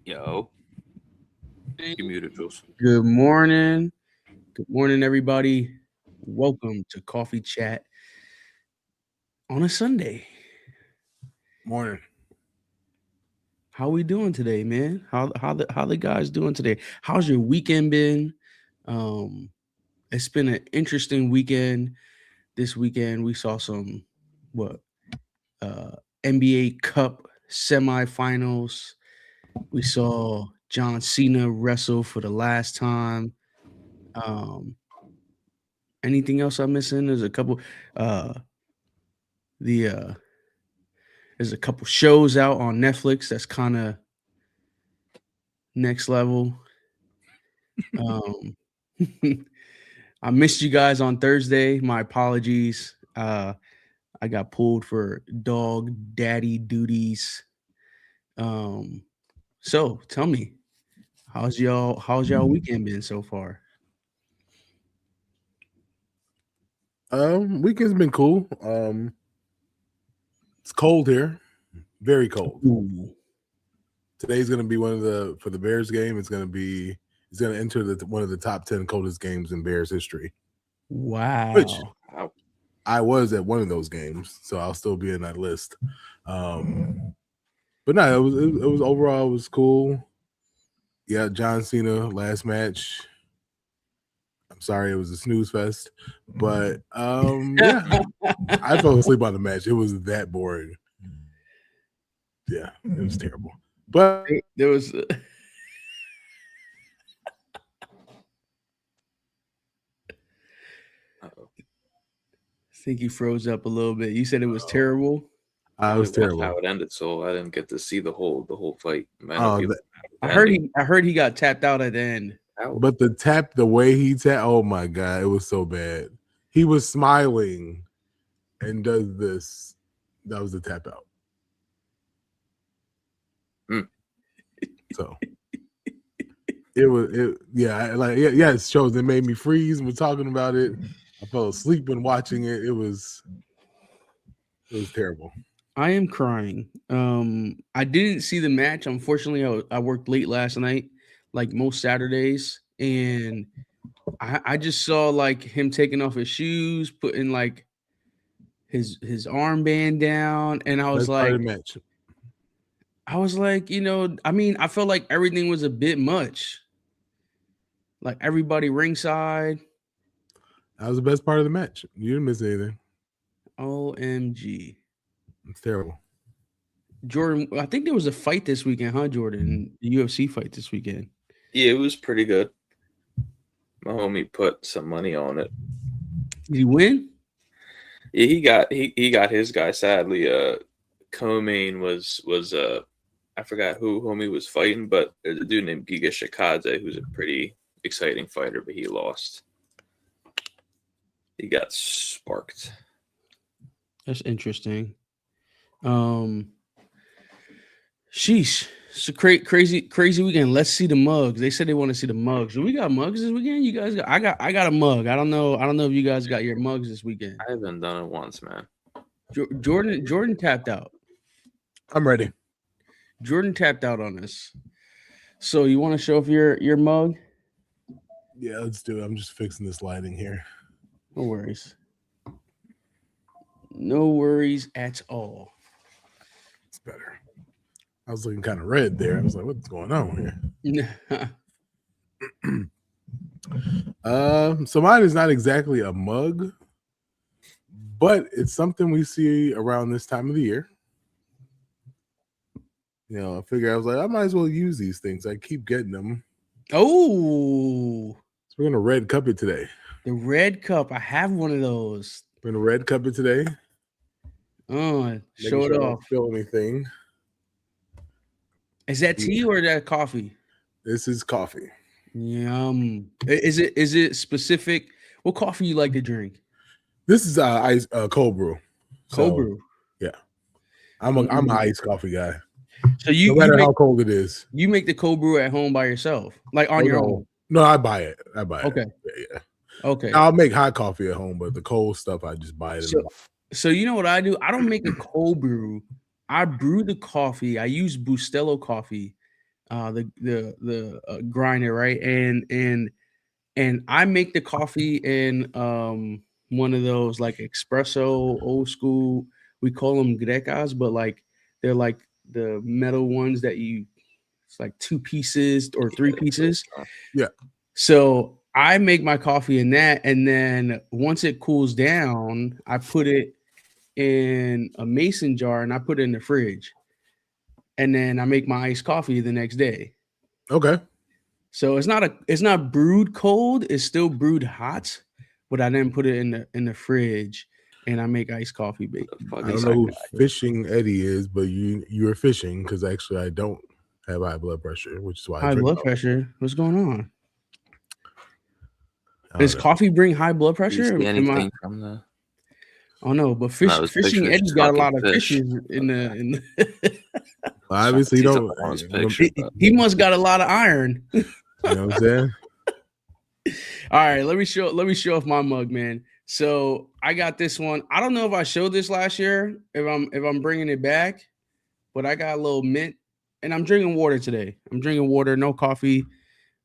Yo. You muted, Jules. Good morning. Good morning, everybody. Welcome to Coffee Chat on a Sunday. Morning. How we doing today, man? How the guys doing today? How's your weekend been? It's been an interesting weekend. This weekend we saw some NBA Cup semifinals. We saw John Cena wrestle for the last time. Anything else I'm missing? There's a couple there's a couple shows out on Netflix that's kind of next level. I missed you guys on Thursday. My apologies. I got pulled for dog daddy duties. So tell me, how's y'all weekend been so far? Weekend's been cool. It's cold here, very cold. Ooh. Today's gonna be for the Bears game. It's gonna enter one of the top 10 coldest games in Bears history. Wow. Which I was at one of those games, so I'll still be in that list. But no, it was overall it was cool. Yeah, John Cena last match. I'm sorry, it was a snooze fest, but yeah, I fell asleep on the match. It was that boring. Yeah, it was terrible. But there was. I think you froze up a little bit. You said it was terrible. I was terrible. How it ended, so I didn't get to see the whole fight. I heard he got tapped out at the end. But the way he tapped, oh my god, it was so bad. He was smiling and does this. That was the tap out. So it shows it made me freeze. We're talking about it. I fell asleep when watching it. It was terrible. I am crying. I didn't see the match. Unfortunately, I worked late last night, like most Saturdays, and I just saw like him taking off his shoes, putting like his armband down, and I was like, I felt like everything was a bit much. Like everybody ringside. That was the best part of the match. You didn't miss anything. OMG. It's terrible. Jordan, I think there was a fight this weekend, huh, Jordan? The UFC fight this weekend. Yeah, it was pretty good. My homie put some money on it. Did he win? Yeah, he got his guy. Sadly, co-main was I forgot whom he was fighting, but there's a dude named Giga Shikadze who's a pretty exciting fighter, but he lost. He got sparked. That's interesting. Sheesh. It's a crazy weekend. Let's see the mugs. They said they want to see the mugs. Do we got mugs this weekend? You guys got I got a mug. I don't know if you guys got your mugs this weekend. I haven't done it once, man. Jordan tapped out. I'm ready. Jordan tapped out on us. So you want to show off your mug? Yeah, let's do it. I'm just fixing this lighting here. No worries. No worries at all. It's better. I was looking kind of red there. I was like, what's going on here? So mine is not exactly a mug, but it's something we see around this time of the year. You know, I figure I was like, I might as well use these things. I keep getting them. Oh, So we're gonna red cup it today. the red cup. I have one of those. We're gonna red cup it today. Oh, show it I don't off. spill anything. Is that tea or that coffee? This is coffee. Yum. Is it specific? What coffee you like to drink? This is ice cold brew. Cold So, brew. Yeah, I'm an iced coffee guy. So you No matter make, how cold it is. you make the cold brew at home by yourself, like on your own. No, I buy it. Okay. Yeah. Okay. I'll make hot coffee at home, but the cold stuff I just buy it. So you know what I do? I don't make a cold brew. I brew the coffee. I use Bustelo coffee, the grinder, right? And I make the coffee in one of those like espresso old school. We call them grecas, but like they're like the metal ones that it's like 2 pieces or 3 pieces. Yeah. So I make my coffee in that, and then once it cools down, I put it in a mason jar and I put it in the fridge, and then I make my iced coffee the next day. Okay. So it's not brewed cold, it's still brewed hot, but I then put it in the fridge and I make iced coffee, baby. I don't know who Fishing Eddie is, but you're fishing because actually I don't have high blood pressure, which is why high blood pressure. What's going on? Does coffee bring high blood pressure? Anything from the... Oh no, but Fishing Eddie got a lot of fishes in the well, obviously you don't. He must got a lot of iron. You know what I'm saying? All right, let me show off my mug, man. So I got this one. I don't know if I showed this last year, if I'm bringing it back, but I got a little mint, and I'm drinking water today. I'm drinking water, no coffee,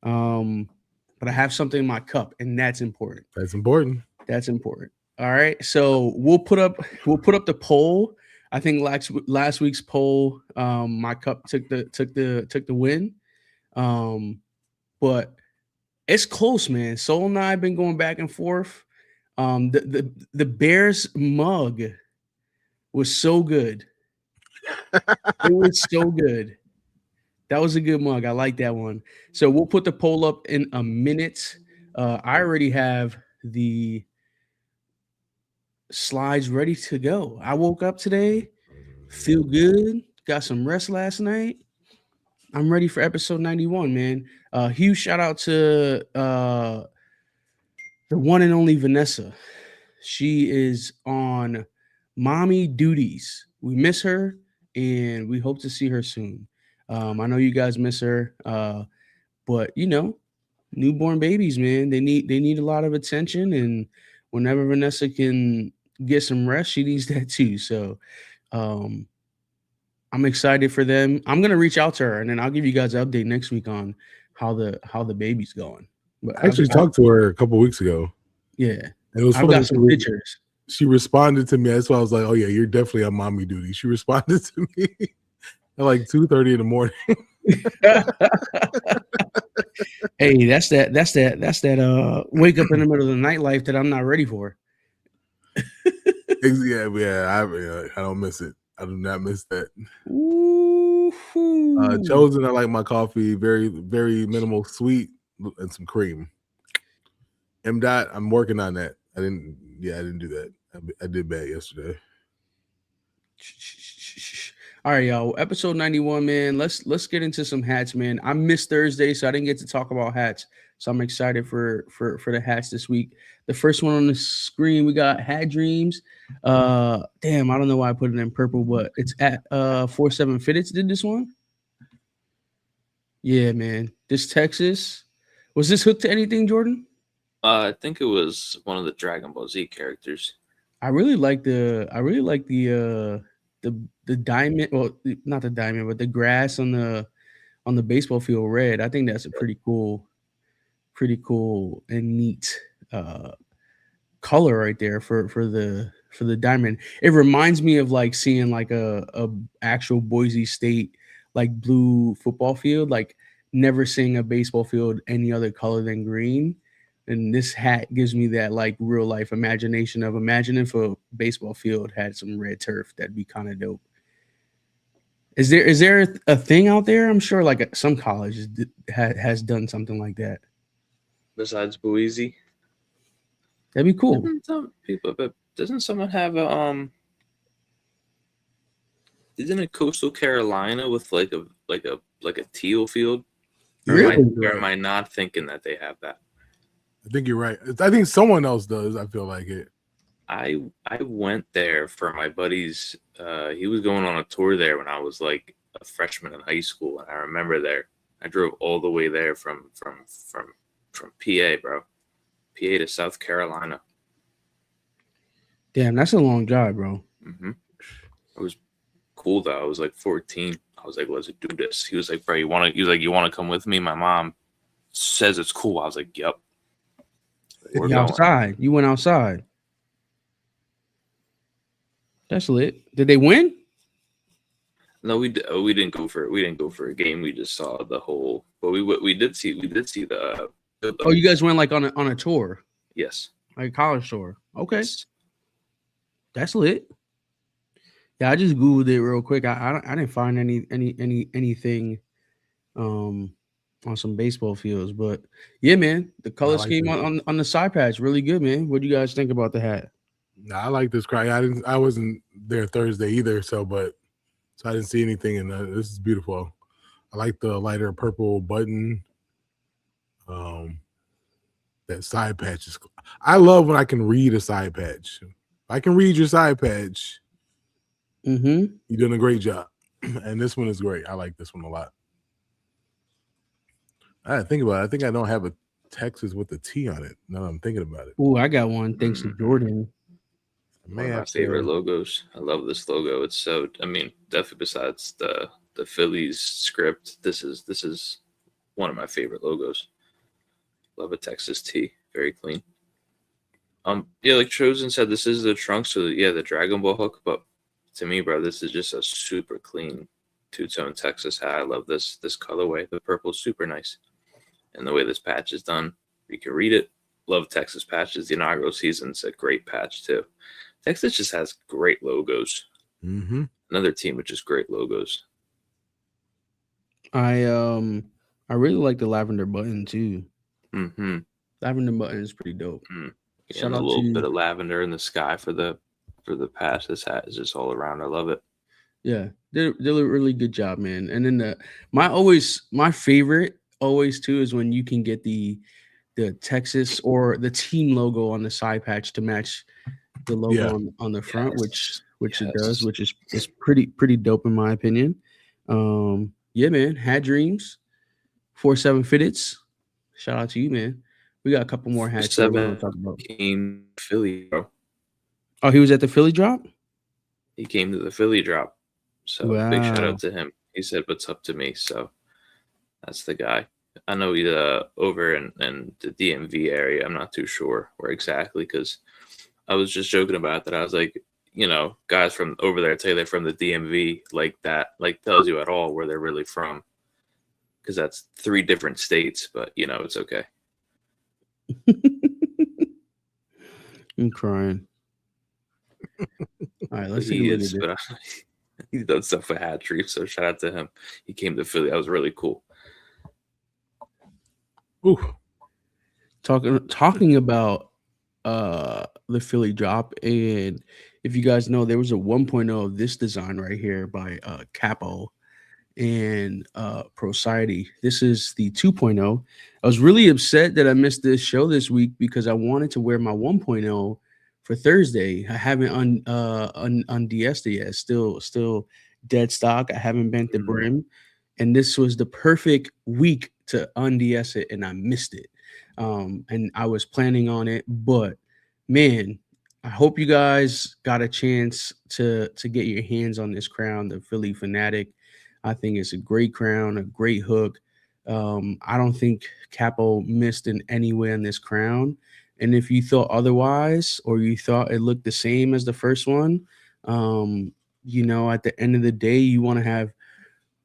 but I have something in my cup, and that's important. That's important. That's important. All right, so we'll put up the poll. I think last week's poll, my cup took the win, but it's close, man. Soul and I have been going back and forth. The Bears mug was so good. It was so good. That was a good mug. I like that one. So we'll put the poll up in a minute. I already have the slides ready to go. I woke up today, feel good, got some rest last night. I'm ready for episode 91, man. Huge shout out to the one and only Vanessa. She is on mommy duties. We miss her, and we hope to see her soon. I know you guys miss her, but you know, newborn babies, man, they need a lot of attention, and whenever Vanessa can get some rest, she needs that too. So I'm excited for them. I'm gonna reach out to her, and then I'll give you guys an update next week on how the baby's going. But I actually talked to her a couple weeks ago. Yeah, and it was I've got some pictures. She responded to me. That's why I was like, "Oh yeah, you're definitely on mommy duty." She responded to me at like 2:30 in the morning. Hey, that's that wake up in the middle of the night life that I'm not ready for. I don't miss it. I do not miss that. Ooh. Chosen, I like my coffee very, very minimal sweet and some cream. M. Dot, I'm working on that. I didn't do that. I did bad yesterday. All right, y'all. Episode 91, man. Let's get into some hats, man. I missed Thursday, so I didn't get to talk about hats. So I'm excited for the hats this week. The first one on the screen, we got Hat Dreams. Damn, I don't know why I put it in purple, but it's at 47 Fitteds did this one. Yeah, man. This Texas. Was this hooked to anything, Jordan? I think it was one of the Dragon Ball Z characters. I really like the diamond, well, not the diamond, but the grass on the baseball field red. I think that's a pretty cool and neat color right there for the diamond. It reminds me of like seeing like a actual Boise State like blue football field, like never seeing a baseball field any other color than green. And this hat gives me that like real life imagination of imagine if a baseball field had some red turf. That'd be kind of dope. Is there a thing out there? I'm sure like some college has done something like that. Besides Boise, that'd be cool. But doesn't someone have a Isn't it Coastal Carolina with like a teal field? Really? Or am I not thinking that they have that? I think you're right. I think someone else does. I feel like it. I went there for my buddy's. He was going on a tour there when I was like a freshman in high school, and I remember there. I drove all the way there from PA, bro. PA to South Carolina. Damn, that's a long drive, bro. Mm-hmm. It was cool though. I was like 14. I was like, let's do this. He was like, bro, you want to come with me? My mom says it's cool. I was like, yep. You outside. You went outside. That's lit. Did they win? No, we didn't go for a game. We just saw the whole. But we did see the. Oh, you guys went like on a tour. Yes. Like a college tour. Okay. Yes. That's lit. Yeah, I just googled it real quick. I didn't find anything on some baseball fields, but yeah, man, the color scheme on the side patch really good, man. What do you guys think about the hat? Nah, I like this crack. I wasn't there Thursday either, so I didn't see anything, and this is beautiful. I like the lighter purple button. That side patch is. I love when I can read a side patch. If I can read your side patch. Mm-hmm. You're doing a great job, and this one is great. I like this one a lot. I didn't think about it. I think I don't have a Texas with a T on it. Now that I'm thinking about it. Oh, I got one. Thanks to Jordan. One of my favorite logos. I love this logo. It's so. I mean, definitely besides the Phillies script, this is one of my favorite logos. Love a Texas T. Very clean. Yeah, like Chosen said, this is the trunk. So yeah, the Dragon Ball hook. But to me, bro, this is just a super clean two-tone Texas hat. I love this colorway. The purple's super nice. And the way this patch is done, you can read it. Love Texas patches. The inaugural season's a great patch too. Texas just has great logos. Mm-hmm. Another team with just great logos. I really like the lavender button too. Mm-hmm. Lavender button is pretty dope. Mm. Yeah, and a little bit of lavender in the sky for the patch. This hat is just all around. I love it. Yeah, they did a really good job, man. And then my favorite always too is when you can get the Texas or the team logo on the side patch to match the logo on the front, which it does, which is pretty dope in my opinion. Yeah, man. Hat Dreams, 47 Fitteds. Shout out to you, man. We got a couple more hats. 7 came Philly, bro. Oh, he was at the Philly drop? He came to the Philly drop. So big shout out to him. He said what's up to me. So that's the guy. I know he's over in the DMV area. I'm not too sure where exactly because I was just joking about that. I was like, guys from over there tell you they're from the DMV like that, like tells you at all where they're really from. Because that's 3 different states, but it's okay. I'm crying. All right, let's take a look at this. But he's done stuff for Hat Trick, so shout out to him. He came to Philly. That was really cool. Ooh. Talking about the Philly drop, and if you guys know, there was a 1.0 of this design right here by Capo and Procity. This is the 2.0. I was really upset that I missed this show this week because I wanted to wear my 1.0 for Thursday. I haven't unDS'd it yet. Still dead stock. I haven't bent the brim, and this was the perfect week to unDS it, and I missed it. And I was planning on it, but man, I hope you guys got a chance to get your hands on this crown, the Philly Fanatic. I think it's a great crown, a great hook. I don't think Capo missed in any way on this crown. And if you thought otherwise, or you thought it looked the same as the first one, you know, at the end of the day, you want to have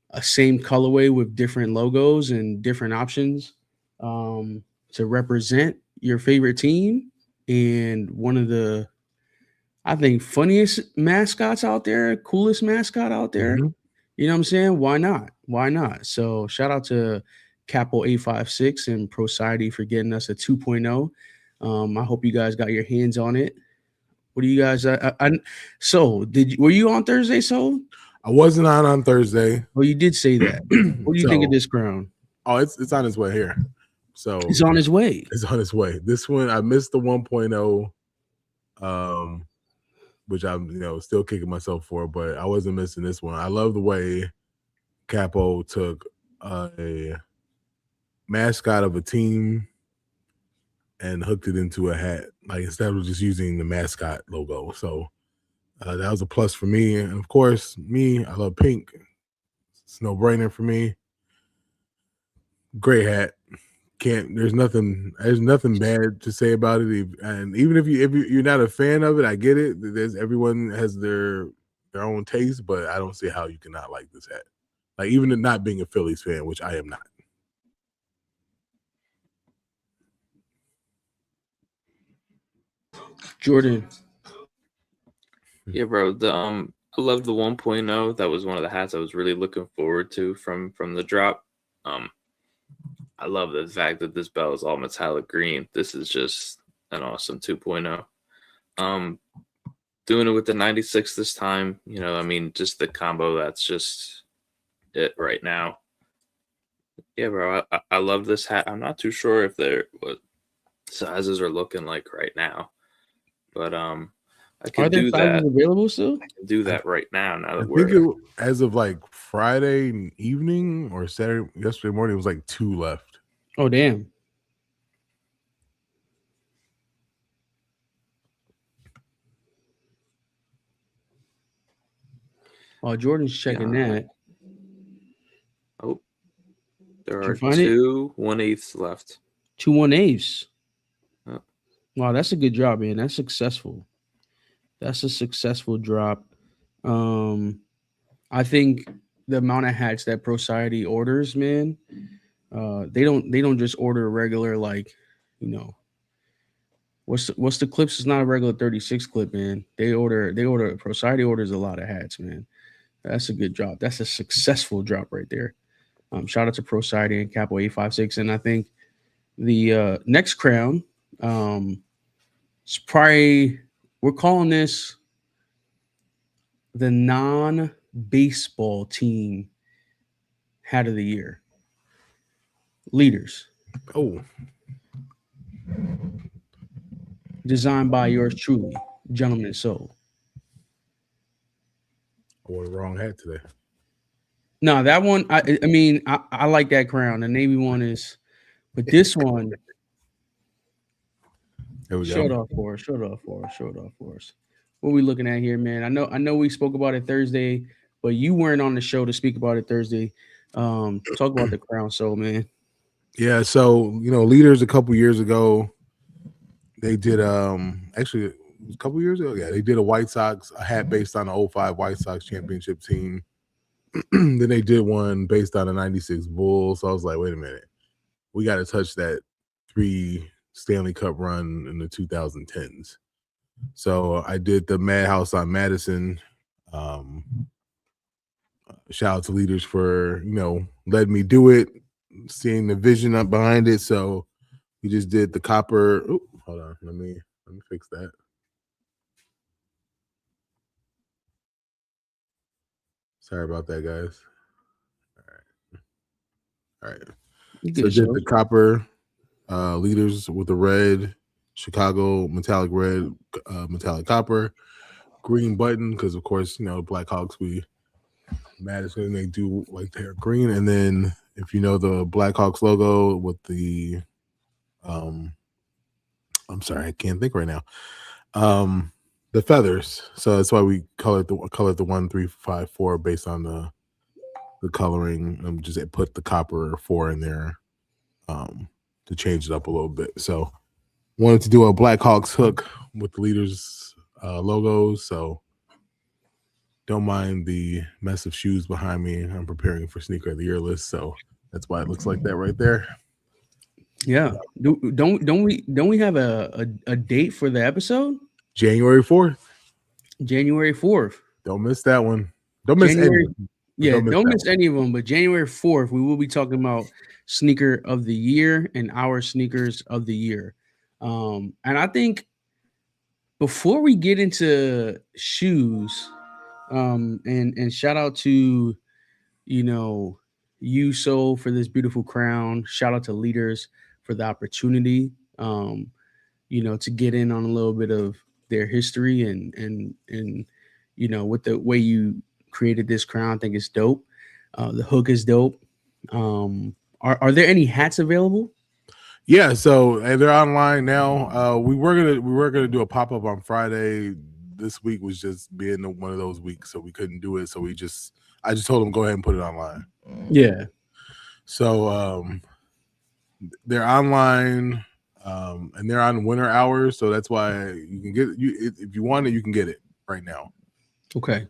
a same colorway with different logos and different options to represent your favorite team. And one of the, I think, funniest mascots out there, coolest mascot out there. Mm-hmm. You know what I'm saying? Why not? Why not? So shout out to Capo 856 and Procity for getting us a 2.0. I hope you guys got your hands on it. What do you guys? So were you on Thursday? So I wasn't on Thursday. Well, you did say that. What do you think of this crown? Oh, it's on its way here. So it's on its way. It's on its way. This one, I missed the 1.0, which I'm still kicking myself for, but I wasn't missing this one. I love the way Capo took a mascot of a team and hooked it into a hat, like instead of just using the mascot logo. So that was a plus for me. And of course, I love pink. It's no brainer for me. Great hat. There's nothing bad to say about it. And even if you're not a fan of it, I get it. Everyone has their own taste, but I don't see how you cannot like this hat. Like, even not being a Phillies fan, which I am not. Jordan. Yeah, bro. I love the 1.0. That was one of the hats I was really looking forward to from the drop. I love the fact that this belt is all metallic green. This is just an awesome 2.0. Doing it with the 96 this time, just the combo, that's just it right now. Yeah, bro, I love this hat. I'm not too sure if what sizes are looking like right now, but I can do that. Available still? I can do that right now. Now that as of like Friday evening or yesterday morning, it was like 2 left. Oh, damn. While Jordan's checking that. Oh, there are 2 1/8 left. 2 1/8. Oh. Wow, that's a good job, man. That's successful. That's a successful drop. I think the amount of hats that Procity orders, man, they don't just order a regular, like, what's the clips? It's not a regular 36 clip, man. Procity orders a lot of hats, man. That's a good drop. That's a successful drop right there. Shout out to Procity and Capo 856. And I think the next crown, it's probably, we're calling this the non-baseball team hat of the year. Leaders. Oh. Designed by yours truly, Gentleman Soul. I wore the wrong hat today. No, that one, I like that crown. The Navy one is, but this one, show it off for us. What are we looking at here, man? I know we spoke about it Thursday, but you weren't on the show to speak about it Thursday. Talk about the crown, Soul, man. Yeah, so Leaders a couple years ago, they did actually a couple years ago, yeah, they did a hat based on the 05 White Sox championship team. Then they did one based on the 96 Bulls. So I was like, wait a minute, we got to touch that 3 Stanley Cup run in the 2010s. So I did the Madhouse on Madison. Shout out to Leaders for letting me do it, seeing the vision up behind it. So we just did the copper. Ooh, hold on, let me fix that. Sorry about that, guys. All right. So did the copper Leaders with the red, Chicago metallic red, metallic copper, green button, because of course, Blackhawks, Madison, they do like their green. And then if you know the Blackhawks logo with the I'm sorry, I can't think right now. The feathers. So that's why we colored the 1-3-5-4 based on the coloring. Just put the copper 4 in there to change it up a little bit. So wanted to do a Blackhawks hook with the Leaders logos. So don't mind the mess of shoes behind me. I'm preparing for Sneaker of the Year list, so that's why it looks like that right there. Yeah. Don't we have a date for the episode? January 4th. January 4th. Don't miss that one. Don't miss any. Yeah, don't miss any of them. But January 4th, we will be talking about Sneaker of the Year and our Sneakers of the Year. And I think before we get into shoes, and shout out to Soul for this beautiful crown. Shout out to Leaders for the opportunity, to get in on a little bit of their history and with the way you created this crown. I think it's dope. The hook is dope. Are there any hats available? Yeah, so they're online now. We were gonna do a pop-up on Friday. This week was just being one of those weeks, so we couldn't do it. So I just told them go ahead and put it online. Yeah. So they're online, and they're on winter hours, so that's why you can get if you want it, you can get it right now. Okay.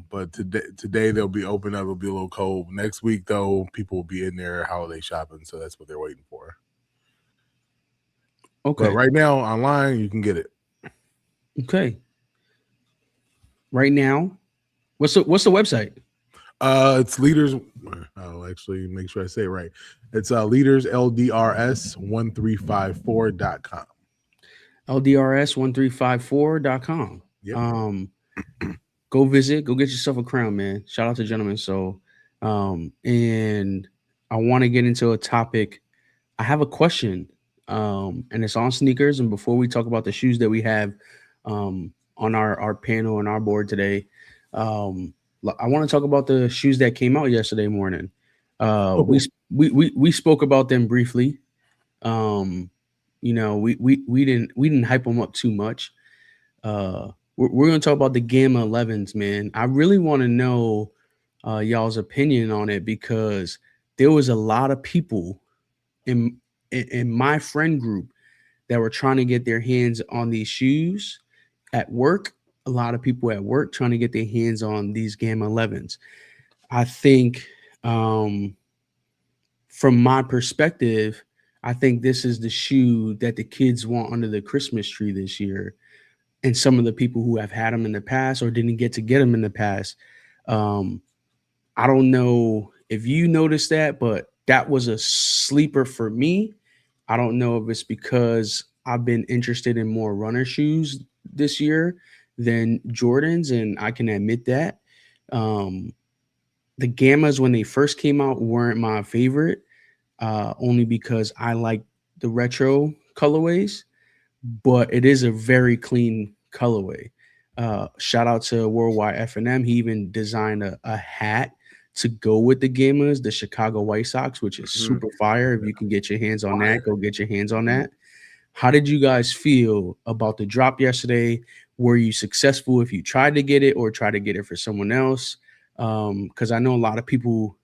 But today they'll be open up. It'll be a little cold. Next week though, people will be in there holiday shopping, so that's what they're waiting for. Okay. But right now online you can get it. Okay. Right now, what's the website? It's Leaders. I'll actually make sure I say it right. It's Leaders LDRS1354.com. LDRS1354.com. Yep. Go visit. Go get yourself a crown, man. Shout out to Gentleman Soul. And I want to get into a topic. I have a question, and it's on sneakers. And before we talk about the shoes that we have on our panel and our board today, I want to talk about the shoes that came out yesterday morning. We spoke about them briefly. We didn't hype them up too much. We're going to talk about the Gamma 11s, man. I really want to know y'all's opinion on it, because there was a lot of people in my friend group that were trying to get their hands on these shoes at work. A lot of people at work trying to get their hands on these Gamma 11s. I think from my perspective, I think this is the shoe that the kids want under the Christmas tree this year. And some of the people who have had them in the past or didn't get to get them in the past. I don't know if you noticed that, but that was a sleeper for me. I don't know if it's because I've been interested in more runner shoes this year than Jordans, and I can admit that. The Gammas, when they first came out, weren't my favorite, only because I like the retro colorways. But it is a very clean colorway. Shout out to Worldwide F&M. He even designed a hat to go with the Gammas, the Chicago White Sox, which is super fire. If you can get your hands on that, go get your hands on that. How did you guys feel about the drop yesterday? Were you successful if you tried to get it or tried to get it for someone else? Because I know a lot of people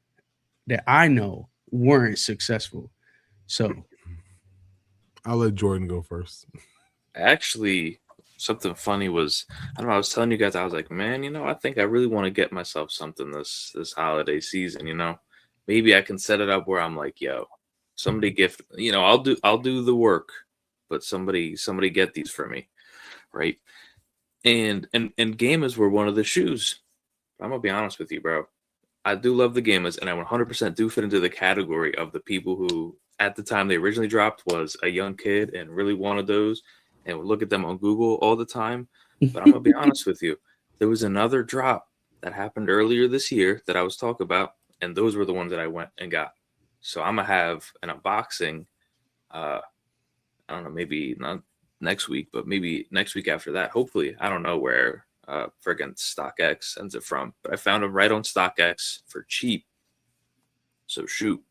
that I know weren't successful. So I'll let Jordan go first. Actually, something funny was, I don't know, I was telling you guys, I was like, man, I think I really want to get myself something this holiday season, maybe I can set it up where I'm like, yo, somebody gift, I'll do the work, but somebody get these for me, right? And gamers were one of the shoes. I'm gonna be honest with you, bro. I do love the gamers, and I 100% do fit into the category of the people who, at the time they originally dropped, was a young kid and really wanted those, and would look at them on Google all the time. But I'm gonna be honest with you, there was another drop that happened earlier this year that I was talking about, and those were the ones that I went and got. So I'm gonna have an unboxing. I don't know, maybe not next week, but maybe next week after that. Hopefully, I don't know where friggin' StockX sends it from, but I found them right on StockX for cheap. So shoot,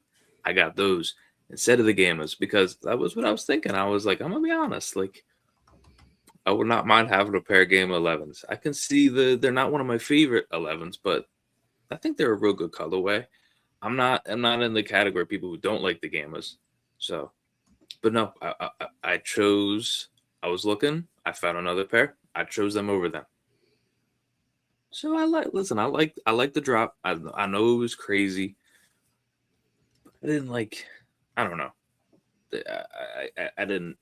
I got those instead of the gamers because that was what I was thinking. I was like, I'm gonna be honest, like I would not mind having a pair of Game 11s. I can see they're not one of my favorite 11s, but I think they're a real good colorway. I'm not in the category of people who don't like the gamers. So, but no, I chose. I was looking. I found another pair. I chose them over them. So I like. Listen, I like the drop. I know it was crazy. I didn't like. I don't know. I didn't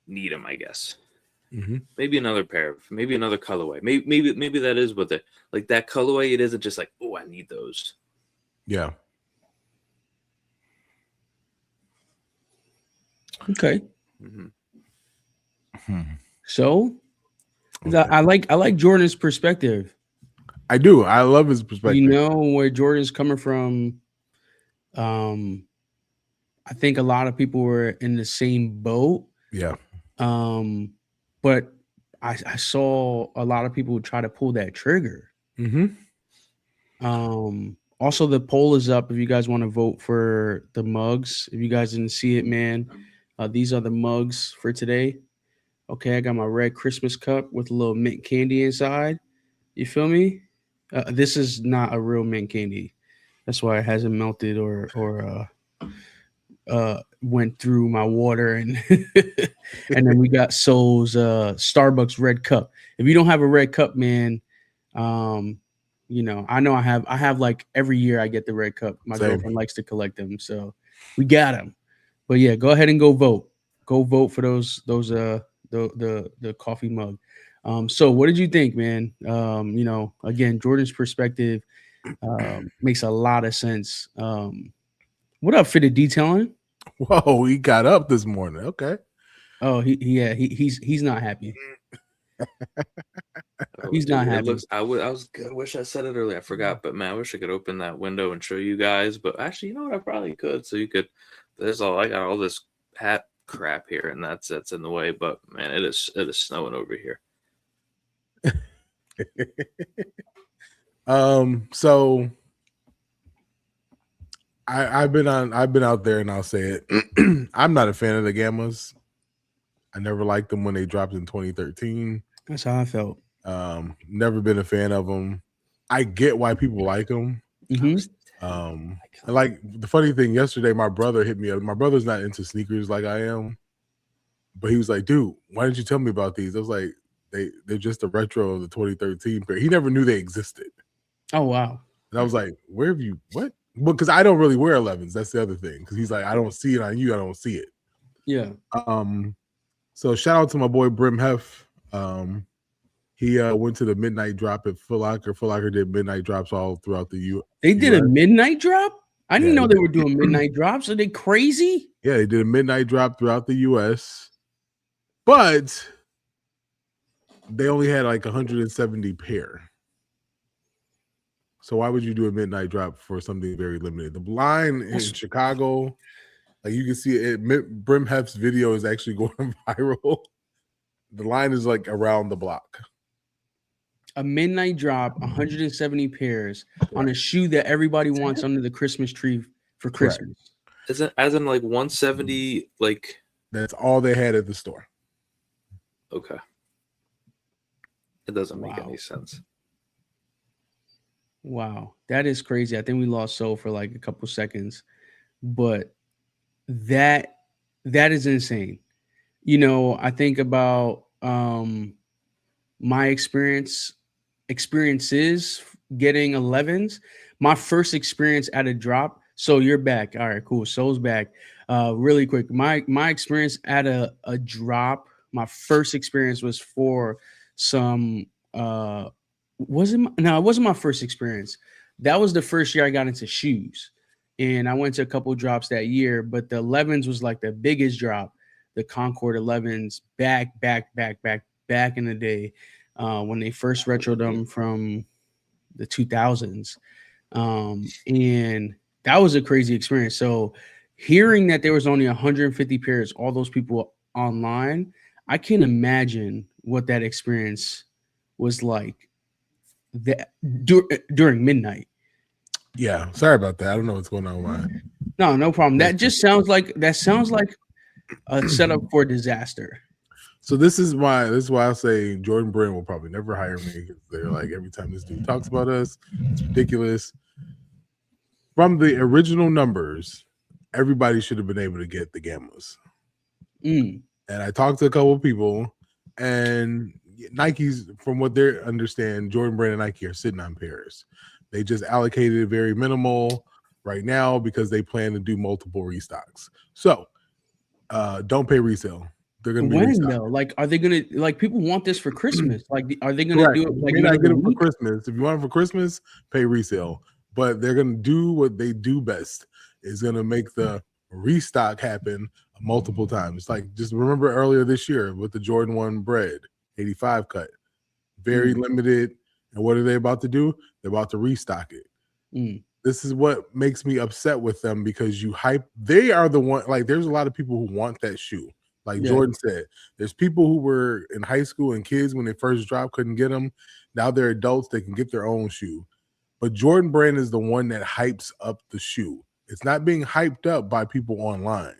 need them. I guess. Mm-hmm. Maybe another pair. Maybe another colorway. Maybe that is what they like. That colorway. It isn't just like, oh, I need those. Yeah. Okay. Mm-hmm. So Okay. I like Jordan's perspective. I do. I love his perspective. You know where Jordan's coming from. I think a lot of people were in the same boat. Yeah. But I saw a lot of people try to pull that trigger. Mm-hmm. Also, the poll is up if you guys want to vote for the mugs. If you guys didn't see it, man, these are the mugs for today. Okay, I got my red Christmas cup with a little mint candy inside. You feel me? This is not a real mint candy. That's why it hasn't melted or went through my water and and then we got Soul's Starbucks red cup. If you don't have a red cup, man, you know I have like every year I get the red cup. My girlfriend likes to collect them, so we got them. But yeah, go ahead and go vote. Go vote for those the coffee mug. So what did you think, man? You know, again, Jordan's perspective makes a lot of sense. What up, Fitted Detailing? Whoa, he got up this morning. Okay. Oh, he's not happy. He's not happy. I wish I said it earlier. I forgot, but man, I wish I could open that window and show you guys. But actually, you know what? I probably could. So you could. I got all this hat crap here, and that's in the way. But man, it is snowing over here. So I've been out there, and I'll say it. I'm not a fan of the Gammas. I never liked them when they dropped in 2013. That's how I felt. Never been a fan of them. I get why people like them. Mm-hmm. Like the funny thing, yesterday my brother hit me up. My brother's not into sneakers like I am, but he was like, "Dude, why didn't you tell me about these?" I was like, "They're just a retro of the 2013 pair." He never knew they existed. Oh wow! And I was like, "Where have you what?" Because I don't really wear 11s. That's the other thing. Because he's like, "I don't see it on you. I don't see it." Yeah. So shout out to my boy Brim Hef. He went to the midnight drop at Foot Locker. Foot Locker did midnight drops all throughout the U. They did a midnight drop? I didn't know they were doing midnight drops. Are they crazy? Yeah, they did a midnight drop throughout the US. But they only had like 170 pair. So why would you do a midnight drop for something very limited? The line in Chicago, like you can see it, Brim Hef's video is actually going viral. The line is like around the block. A midnight drop, 170 pairs on a shoe that everybody wants under the Christmas tree for Christmas. Is it as in like 170? Like that's all they had at the store. Okay, it doesn't make any sense. Wow, that is crazy. I think we lost Soul for like a couple seconds, but that is insane. You know, I think about my experiences getting 11s. My first experience at a drop. So you're back. All right, cool. Soul's back. Really quick. My experience at a drop. My first experience was for some it wasn't my first experience. That was the first year I got into shoes. And I went to a couple drops that year, but the 11s was like the biggest drop. The Concord 11s back in the day when they first retroed them from the 2000s. And that was a crazy experience. So hearing that there was only 150 pairs, all those people online, I can't imagine what that experience was like during midnight. Yeah, sorry about that. I don't know what's going on with mine. No problem. That just sounds like a setup for disaster. So this is why I say Jordan Brand will probably never hire me. They're like, every time this dude talks about us, it's ridiculous. From the original numbers, everybody should have been able to get the Gammas. And I talked to a couple of people, and Nike's, from what they understand, Jordan Brand and Nike are sitting on pairs. They just allocated it very minimal right now because they plan to do multiple restocks. So don't pay resale. They're gonna be when though? Like, are they gonna like people want this for Christmas? Like, are they gonna do it? Like, you may not get it for Christmas. If you want it for Christmas, pay resale. But they're gonna do what they do best. Is gonna make the restock happen multiple times. Like, just remember earlier this year with the Jordan 1 bread 85 cut, very limited. And what are they about to do? They're about to restock it. This is what makes me upset with them, because they are the one, like, there's a lot of people who want that shoe. Like Jordan said, there's people who were in high school and kids when they first dropped, couldn't get them. Now they're adults, they can get their own shoe. But Jordan Brand is the one that hypes up the shoe. It's not being hyped up by people online.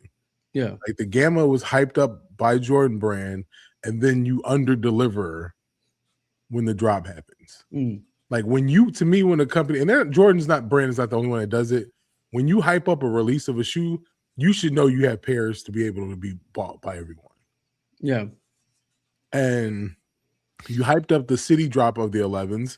Yeah. Like the Gamma was hyped up by Jordan Brand, and then you under-deliver when the drop happens. Like when a company, and Jordan's not Brand is not the only one that does it. When you hype up a release of a shoe, you should know you have pairs to be able to be bought by everyone. Yeah. And you hyped up the city drop of the 11s.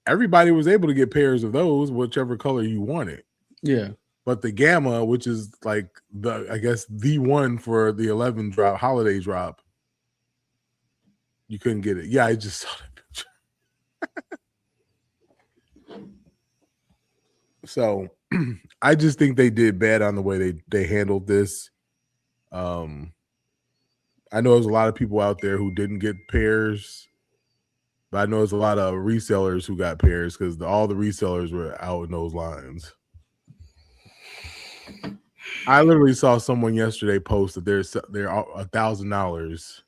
Everybody was able to get pairs of those, whichever color you wanted. Yeah. But the Gamma, which is like the one for the 11 drop, holiday drop, you couldn't get it. Yeah, I just saw that picture. So I just think they did bad on the way they handled this. I know there's a lot of people out there who didn't get pairs, but I know there's a lot of resellers who got pairs because all the resellers were out in those lines. I literally saw someone yesterday post that they're $1,000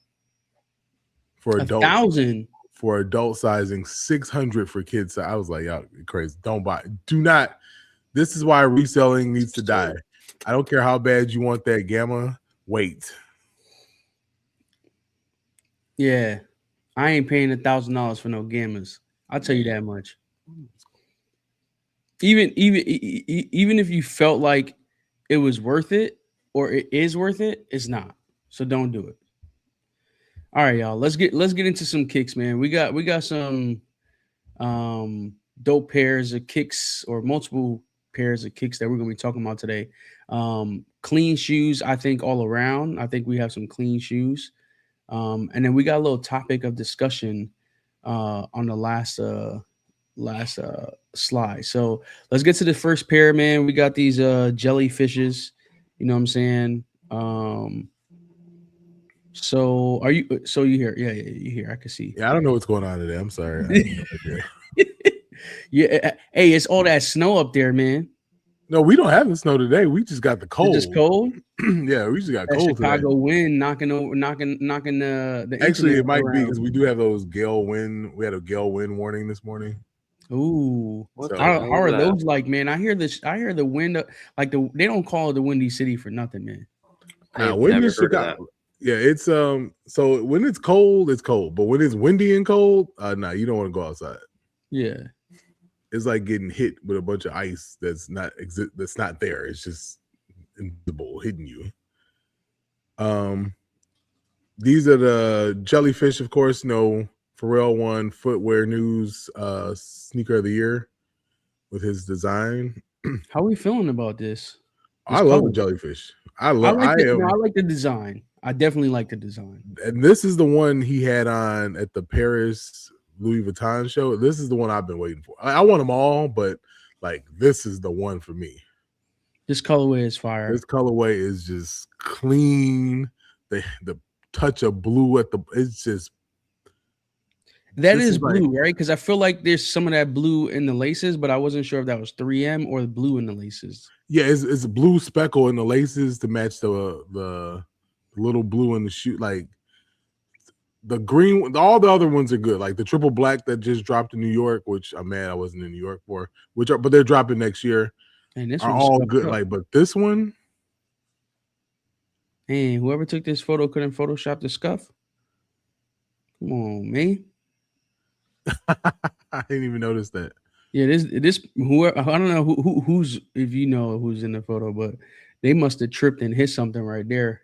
for adult. 1,000 for adult sizing, 600 for kids. So I was like, y'all crazy. Don't buy. Do not. This is why reselling needs to die. I don't care how bad you want that Gamma. Wait. Yeah. I ain't paying $1,000 for no Gammas. I'll tell you that much. Even if you felt like it was worth it or it is worth it, it's not. So don't do it. All right, y'all. Let's get into some kicks, man. We got some dope pairs of kicks, or multiple pairs of kicks that we're gonna be talking about today. Clean shoes, I think, all around. I think we have some clean shoes. And then we got a little topic of discussion on the last slide. So let's get to the first pair, man. We got these jellyfishes. You know what I'm saying? So you here? Yeah, you here? I can see. Yeah, I don't know what's going on today. I'm sorry. Yeah, hey, it's all that snow up there, man. No, we don't have the snow today. We just got the cold. It's just cold. Yeah, we just got that cold. Chicago today. wind knocking the. Actually, it might be because we do have those gale wind. We had a gale wind warning this morning. Ooh, So, how are those like, man? I hear the wind. Like they don't call it the Windy City for nothing, man. Wind is Chicago. Yeah, it's so when it's cold, but when it's windy and cold, you don't want to go outside. Yeah, it's like getting hit with a bunch of ice that's not there. It's just invisible, hitting you. These are the jellyfish, of course. No, Pharrell won Footwear News Sneaker of the Year with his design. How are we feeling about this? I love the jellyfish. I like the design. I definitely like the design. And this is the one he had on at the Paris Louis Vuitton show. This is the one I've been waiting for. I want them all, but like this is the one for me. This colorway is fire. This colorway is just clean. The touch of blue at the it's just that is blue, like, right? Because I feel like there's some of that blue in the laces, but I wasn't sure if that was 3M or the blue in the laces. Yeah, it's a blue speckle in the laces to match the little blue in the shoe. Like the green, all the other ones are good. Like the triple black that just dropped in New York, which I'm mad I wasn't in New York for. But they're dropping next year. And this are all good. Like, but this one, hey, whoever took this photo couldn't Photoshop the scuff. Come on, man. I didn't even notice that. Yeah, this whoever, I don't know who's, if you know who's in the photo, but they must have tripped and hit something right there.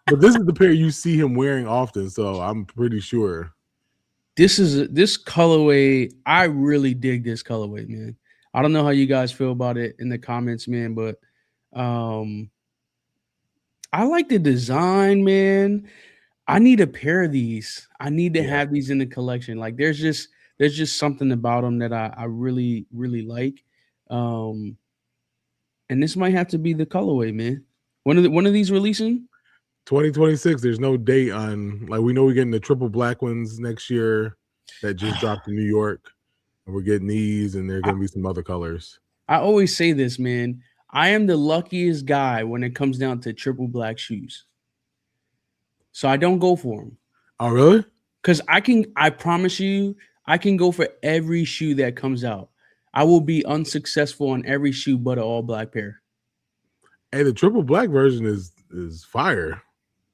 But this is the pair you see him wearing often, so I'm pretty sure. This colorway. I really dig this colorway, man. I don't know how you guys feel about it in the comments, man, but I like the design, man. I need a pair of these. I need to have these in the collection. Like there's just something about them that I really, really like. And this might have to be the colorway, man. When are these releasing? 2026. There's no date on, like, we know we're getting the triple black ones next year that just dropped in New York. And we're getting these, and there are going to be some other colors. I always say this, man. I am the luckiest guy when it comes down to triple black shoes. So I don't go for them. Oh, really? Because I promise you, I can go for every shoe that comes out. I will be unsuccessful on every shoe but an all black pair. Hey, the triple black version is fire.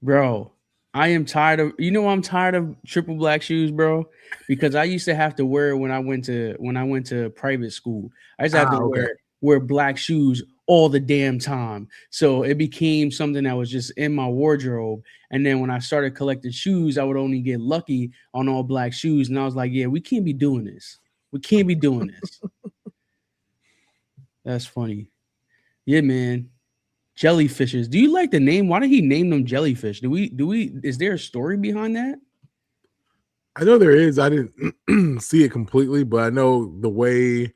Bro, I am tired of, I'm tired of triple black shoes, bro, because I used to have to wear it when I went to private school. I used to have to wear black shoes all the damn time. So it became something that was just in my wardrobe. And then when I started collecting shoes, I would only get lucky on all black shoes. And I was like, yeah, we can't be doing this. We can't be doing this. That's funny. Yeah, man. Jellyfishes. Do you like the name? Why did he name them jellyfish? Is there a story behind that? I know there is. I didn't see it completely, but I know the way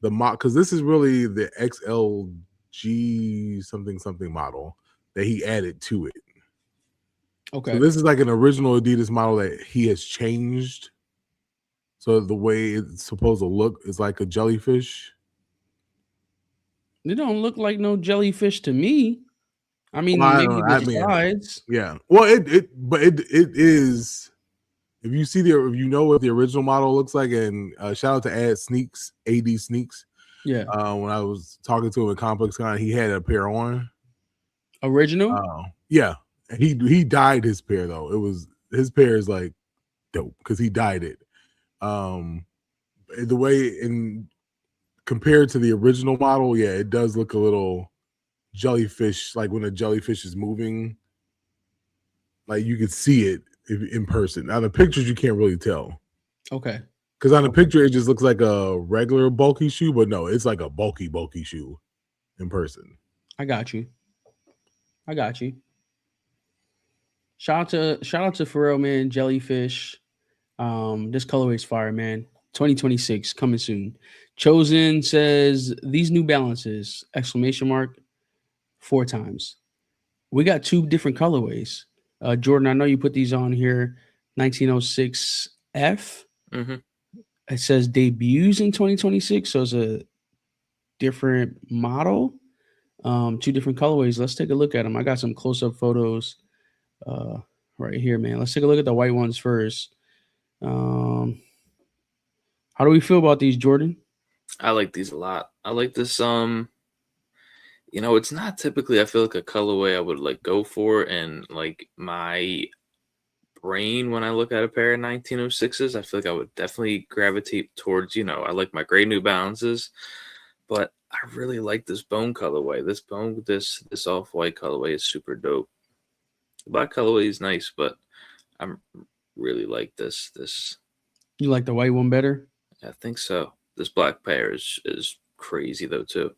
the mod, because this is really the XLG something model that he added to it. Okay. So this is like an original Adidas model that he has changed. So the way it's supposed to look is like a jellyfish. They don't look like no jellyfish to me. I mean, maybe the sides. Yeah. Well, it is. If you know what the original model looks like, and shout out to AD Sneaks. Yeah. When I was talking to him at Complex Con, he had a pair on. Original? Yeah. He dyed his pair though. His pair is like dope because he dyed it. The way compared to the original model, yeah, it does look a little jellyfish, like when a jellyfish is moving. Like you could see it in person. Now the pictures you can't really tell. Okay. Because on the picture it just looks like a regular bulky shoe, but no, it's like a bulky shoe in person. I got you. Shout out to Pharrell, man. Jellyfish. This colorway is fire, man. 2026 coming soon. Chosen says these New Balances ! 4 times. We got 2 different colorways. Jordan, I know you put these on here. 1906 F. Mm-hmm. It says debuts in 2026, so it's a different model. 2 different colorways. Let's take a look at them. I got some close-up photos right here, man. Let's take a look at the white ones first. How do we feel about these, Jordan? I like these a lot. I like this. It's not typically, I feel like, a colorway I would like go for, and like my brain when I look at a pair of 1906s, I feel like I would definitely gravitate towards, I like my gray New Balances, but I really like this bone colorway. This off-white colorway is super dope. The black colorway is nice, but I'm really like this. You like the white one better? I think so. This black pair is crazy though too.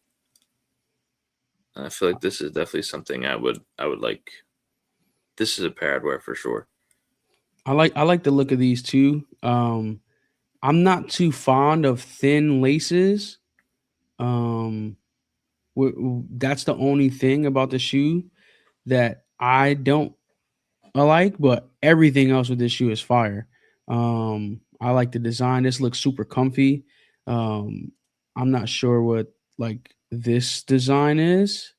And I feel like this is definitely something I would like. this is a pair I'd wear for sure. I like the look of these too. I'm not too fond of thin laces. That's the only thing about the shoe that I don't like, but everything else with this shoe is fire. I like the design. This looks super comfy. I'm not sure what like this design is,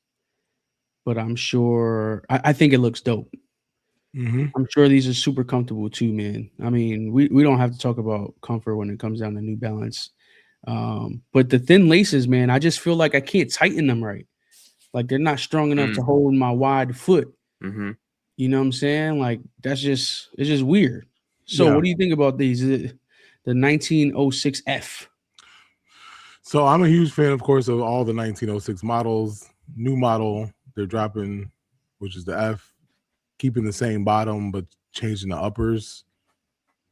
but I'm sure I think it looks dope. I'm sure these are super comfortable too, man. I mean, we don't have to talk about comfort when it comes down to New Balance. But the thin laces, man, I just feel like I can't tighten them right. Like they're not strong enough to hold my wide foot. Mm-hmm. You know what I'm saying? Like it's just weird. So what do you think about these? The 1906F. So I'm a huge fan, of course, of all the 1906 models. New model they're dropping, which is the F, keeping the same bottom but changing the uppers.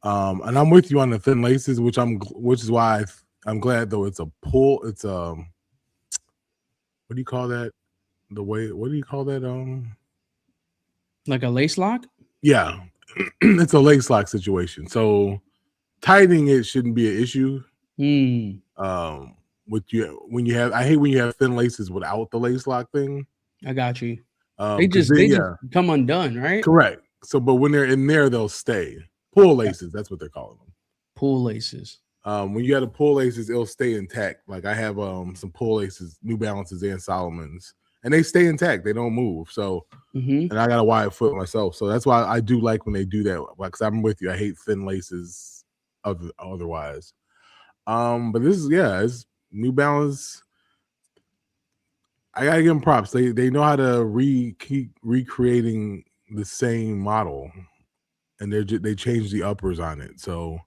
And I'm with you on the thin laces, which is why I'm glad though it's a pull. It's what do you call that? What do you call that? Like a lace lock? Yeah, it's a lace lock situation. So tightening it shouldn't be an issue. With you when you have, I hate when you have thin laces without the lace lock thing. I got you. They just come undone, right? Correct. So, but when they're in there, they'll stay. Pull laces, that's what they're calling them. Pull laces. When you have the pull laces, it'll stay intact. Like I have some pull laces, New Balances and Solomon's, and they stay intact. They don't move. So, and I got a wide foot myself, so that's why I do like when they do that. Because I'm with you. I hate thin laces. Otherwise, but this is it's New Balance. I gotta give them props. They know how to keep recreating the same model, and they changed the uppers on it. So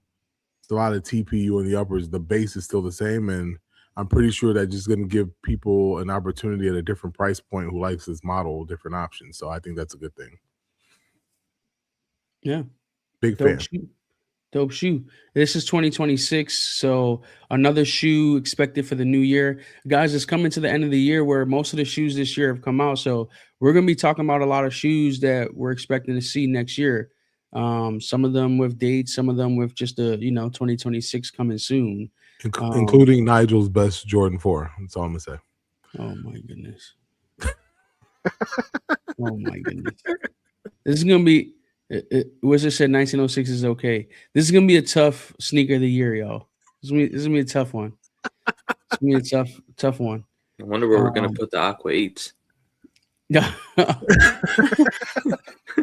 it's a lot of TPU in the uppers. The base is still the same, and I'm pretty sure that's just going to give people an opportunity at a different price point who likes this model, different options. So I think that's a good thing. Yeah, big fan. Dope shoe. This is 2026, so another shoe expected for the new year. Guys, it's coming to the end of the year where most of the shoes this year have come out, so we're going to be talking about a lot of shoes that we're expecting to see next year. Some of them with dates, some of them with just 2026 coming soon. Including Nigel's best Jordan 4. That's all I'm going to say. Oh, my goodness. Oh, my goodness. This is going to be... Wizard said 1906 is okay. This is gonna be a tough sneaker of the year, y'all. This is gonna be a tough one. It's gonna be a tough one. I wonder where we're gonna put the Aqua 8s.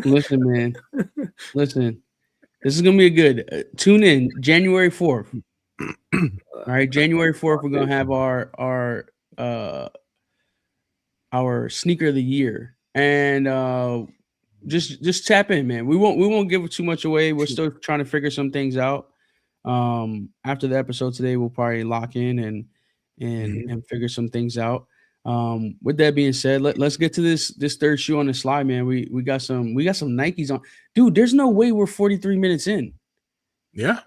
Listen, man. Listen. This is gonna be a good. Tune in January 4th. All right, January 4th, we're gonna have our sneaker of the year, and just tap in, man. We won't give too much away. We're still trying to figure some things out. After the episode today, we'll probably lock in and figure some things out. With that being said, let's get to this third shoe on the slide, man. We got some Nikes on. Dude, there's no way we're 43 minutes in. Yeah.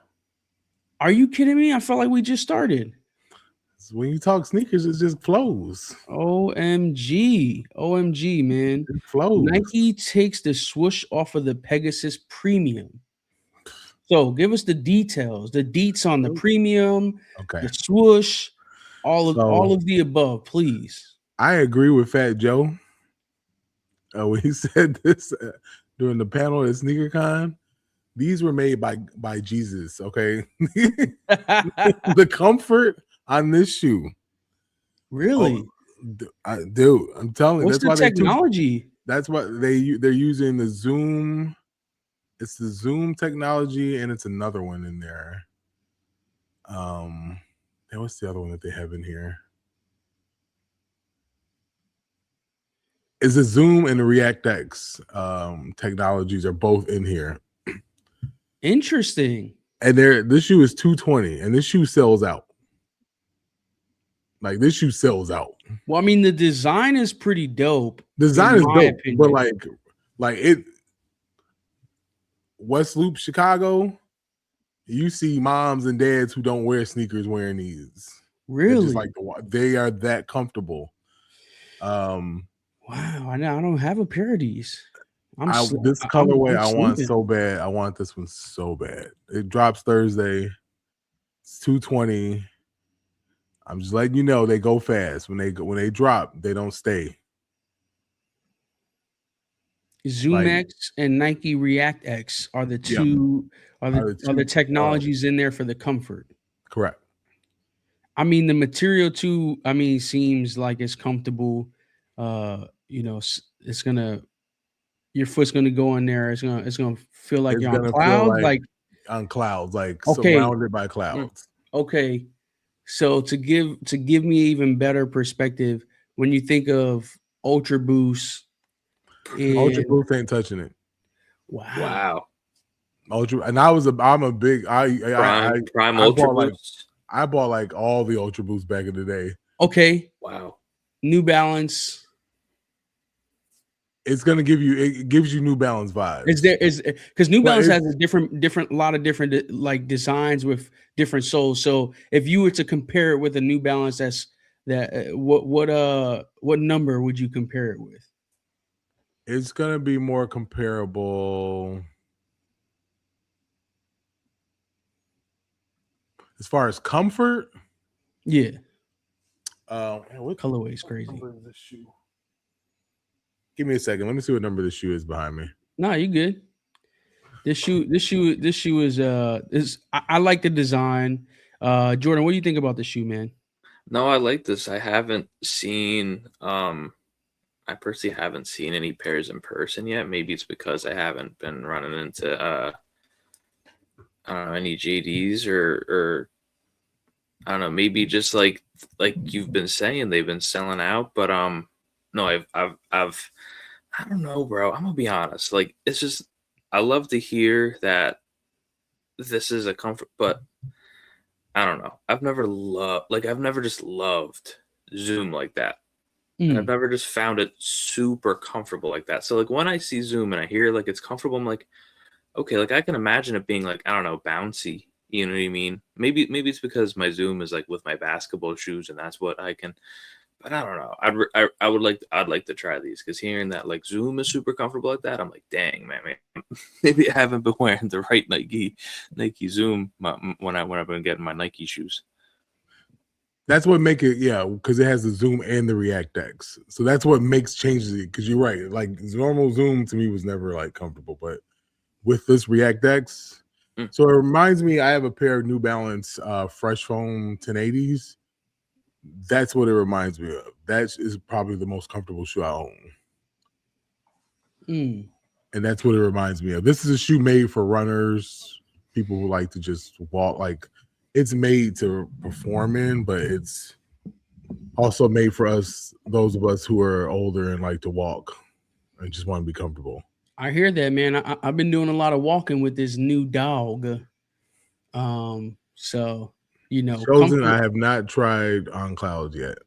Are you kidding me? I felt like we just started. When you talk sneakers, it just flows. OMG, man. It flows. Nike takes the swoosh off of the Pegasus Premium. So give us the details, the deets on the premium, the swoosh, all of the above, please. I agree with Fat Joe. When he said this during the panel at SneakerCon, these were made by Jesus. Okay, the comfort on this shoe, really, dude. I'm telling you, what's the technology? That's what they're using the Zoom. It's the Zoom technology, and it's another one in there. What's the other one that they have in here? Is the Zoom and the ReactX technologies are both in here. Interesting. And this shoe is $220, and this shoe sells out. Like this shoe sells out. Well, I mean, the design is pretty dope. Design is dope, but like it. West Loop, Chicago, you see moms and dads who don't wear sneakers wearing these. Really? Just like they are that comfortable. Wow, I don't have a pair of these. This colorway I want sleeping. so bad. I want this one so bad. It drops Thursday. It's $220. I'm just letting you know they go fast. When they drop, they don't stay. Zoom X and Nike React X are the two are the technologies in there for the comfort. Correct. I mean, the material too. I mean, seems like it's comfortable. It's gonna your foot's gonna go in there. It's gonna feel like you're on clouds. Like on clouds, like okay, surrounded by clouds. Okay, so to give me even better perspective, when you think of Ultra Boost, Ultra Boost ain't touching it. Wow. Ultra, and I'm a big Prime Ultra Boost. I bought like all the Ultra Boosts back in the day. Okay. Wow. New Balance. It gives you New Balance vibes. Because New Balance has a lot of different like designs with different soles. So if you were to compare it with a New Balance, what number would you compare it with? It's gonna be more comparable as far as comfort. Yeah. What colorway is crazy? Number of the shoe? Give me a second. Let me see what number the shoe is behind me. No, you good. This shoe is I like the design. Jordan, what do you think about the shoe, man? No, I like this. I haven't seen I personally haven't seen any pairs in person yet. Maybe it's because I haven't been running into I don't know, any JDs or I don't know, maybe just like you've been saying, they've been selling out. But no, I've I don't know, bro. I'm gonna be honest. Like, it's just I love to hear that this is a comfort, but I don't know. I've never just loved Zoom like that. And I've never just found it super comfortable like that. So like when I see Zoom and I hear like it's comfortable, I'm like, okay, like I can imagine it being like, I don't know, bouncy. You know what I mean? Maybe it's because my Zoom is like with my basketball shoes and that's what I can. But I don't know. I'd like to try these because hearing that like Zoom is super comfortable like that, I'm like, dang, man. Maybe I haven't been wearing the right Nike Zoom when I've been getting my Nike shoes. That's what make it, because it has the Zoom and the React X. So that's what makes changes it. Because you're right, like normal Zoom to me was never like comfortable, but with this React X, so it reminds me. I have a pair of New Balance Fresh Foam 1080s. That's what it reminds me of. That is probably the most comfortable shoe I own. And that's what it reminds me of. This is a shoe made for runners, people who like to just walk. Like, it's made to perform in, but it's also made for us, those of us who are older and like to walk and just want to be comfortable. I hear that, man. I've been doing a lot of walking with this new dog. So Chosen, I have not tried on clouds yet.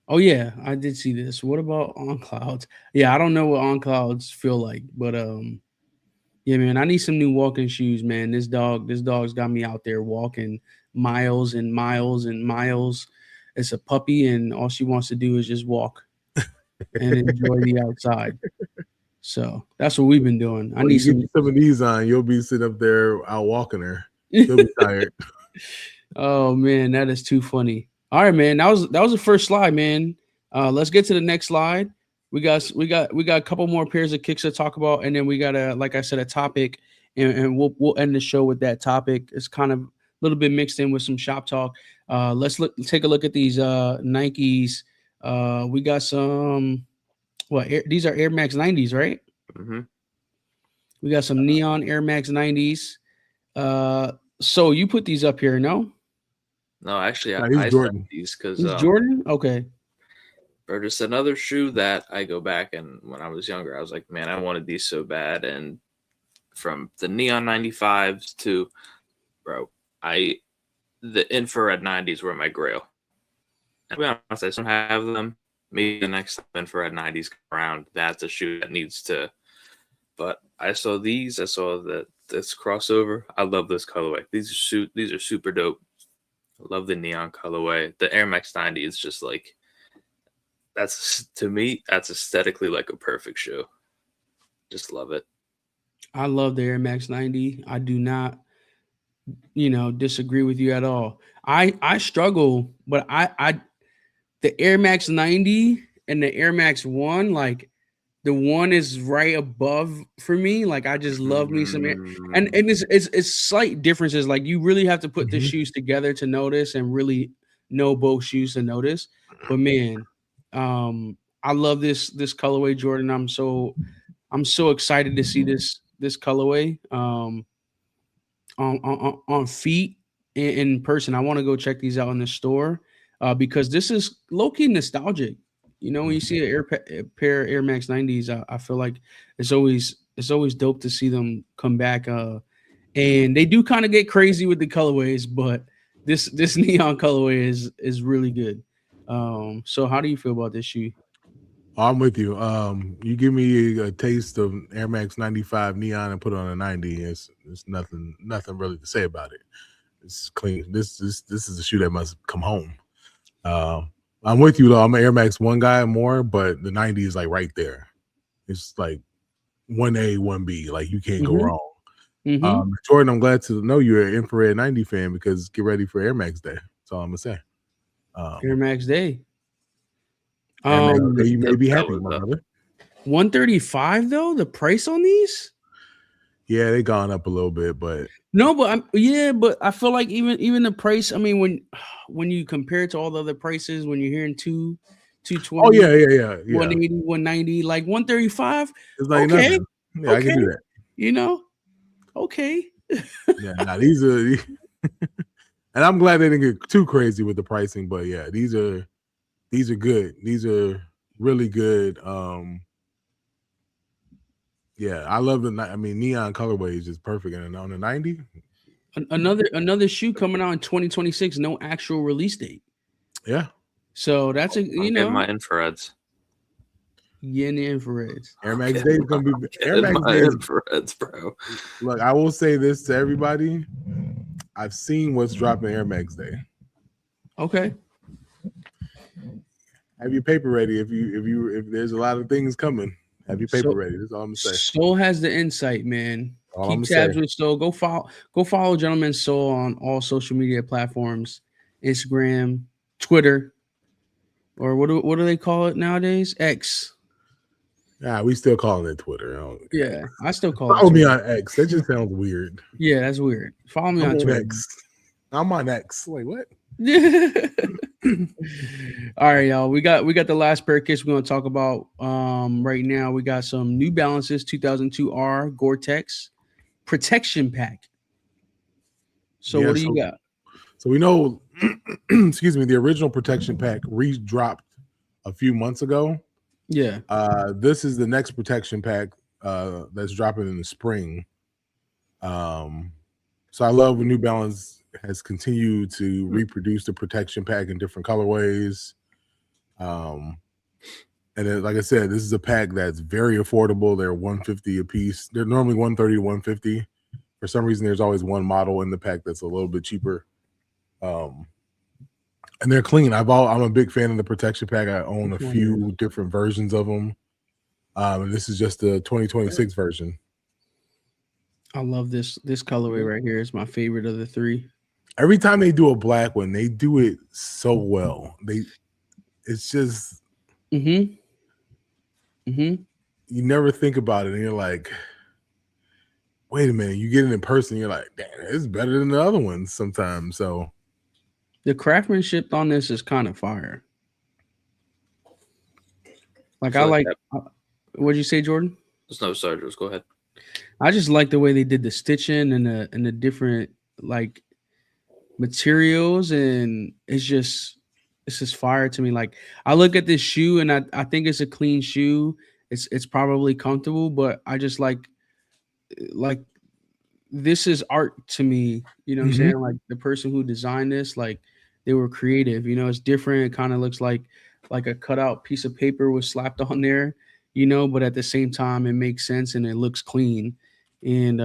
Oh yeah, I did see this. What about on clouds? Yeah, I don't know what on clouds feel like, but yeah, man, I need some new walking shoes, man. This dog's got me out there walking miles and miles and miles. It's a puppy, and all she wants to do is just walk and enjoy the outside. So that's what we've been doing. I need some of these on. You'll be sitting up there out walking her. You'll be tired. Oh man, that is too funny. All right, man. That was the first slide, man. Let's get to the next slide. We got a couple more pairs of kicks to talk about, and then we got like I said, a topic, and we'll end the show with that topic. It's kind of a little bit mixed in with some shop talk. Let's take a look at these Nikes. We got some. These are Air Max 90s, right? Mm-hmm. We got some neon Air Max 90s. So you put these up here, no? No, actually, I Jordan. These because Jordan. Okay. Or just another shoe that I go back and when I was younger, I was like, man, I wanted these so bad. And from the neon 95s to, bro, the infrared 90s were my grail. To be honest, I don't have them. Maybe the next time infrared 90s come around, that's a shoe that needs to. But I saw these. I saw this crossover. I love this colorway. These are super dope. I love the neon colorway. The Air Max 90 is just like, to me, that's aesthetically like a perfect shoe. Just love it. I love the Air Max 90. I do not, disagree with you at all. I struggle, but I the Air Max 90 and the Air Max 1, like the one is right above for me. Like I just love me some Air, and it's slight differences. Like you really have to put the shoes together to notice and really know both shoes to notice. But man, I love this colorway, Jordan. I'm so excited to see this colorway on feet in person. I want to go check these out in the store because this is low-key nostalgic. When you see a pair of Air Max 90s, I feel like it's always dope to see them come back. And they do kind of get crazy with the colorways, but this neon colorway is really good. So how do you feel about this shoe? I'm with you. You give me a taste of Air Max 95 neon and put it on a 90. It's nothing really to say about it. It's clean. This is a shoe that must come home. I'm with you though. I'm an Air Max 1 guy more, but the 90 is like right there. It's like 1A, 1B. Like you can't go wrong. Jordan, I'm glad to know you're an infrared 90 fan because get ready for Air Max Day. That's all I'm gonna say. Air Max Day. You may be happy, my brother. 135 though, the price on these? Yeah, they gone up a little bit, but no, but but I feel like even the price. I mean, when you compare it to all the other prices, when you're hearing 220, oh yeah, 180, 190, like 135. It's like okay, nothing. Yeah, okay. I can do that. Okay. Yeah, nah, these are, and I'm glad they didn't get too crazy with the pricing, but yeah, these are good. These are really good. Yeah, I love the. I mean, neon colorway is just perfect, and on the 90, another shoe coming out in 2026, no actual release date. Yeah, so that's my infrareds. Yeah, the infrareds. Air Max Day is gonna be Air Max Day infrareds, bro. Look, I will say this to everybody: I've seen what's dropping Air Max Day. Okay. Have your paper ready if there's a lot of things coming. Have your paper ready. That's all I'm gonna say. Soul has the insight, man. Keep tabs with Soul. Go follow Gentleman Soul on all social media platforms, Instagram, Twitter, or what do they call it nowadays? X. Yeah, we still calling it Twitter. I still call it. Follow me on X. That just sounds weird. Yeah, that's weird. Follow me on Twitter. X. I'm on X. Wait, what? All right, y'all. We got the last pair of kits we're going to talk about right now. We got some New Balances 2002R Gore-Tex protection pack. So what do you got? So we know, excuse me, the original protection pack re-dropped a few months ago. Yeah. This is the next protection pack that's dropping in the spring. So I love when New Balance has continued to reproduce the protection pack in different colorways. And then, like I said, this is a pack that's very affordable. They're $150 a piece. They're normally $130 to $150. For some reason, there's always one model in the pack that's a little bit cheaper. And they're clean. I'm a big fan of the protection pack. I own a few different versions of them. And this is just the 2026 version. I love this colorway right here. It's my favorite of the three. Every time they do a black one, they do it so well. It's just you never think about it, and you're like, wait a minute. You get it in person, you're like, damn, it's better than the other ones sometimes. So the craftsmanship on this is kind of fire. Like I like what'd you say, Jordan? No, sorry, just go ahead. I just like the way they did the stitching and the different like materials, and it's just fire to me. Like I look at this shoe and I think it's a clean shoe. It's probably comfortable, but I just like this is art to me. You know what I'm saying? Like the person who designed this, like they were creative. It's different. It kind of looks like a cutout piece of paper was slapped on there, but at the same time it makes sense and it looks clean. And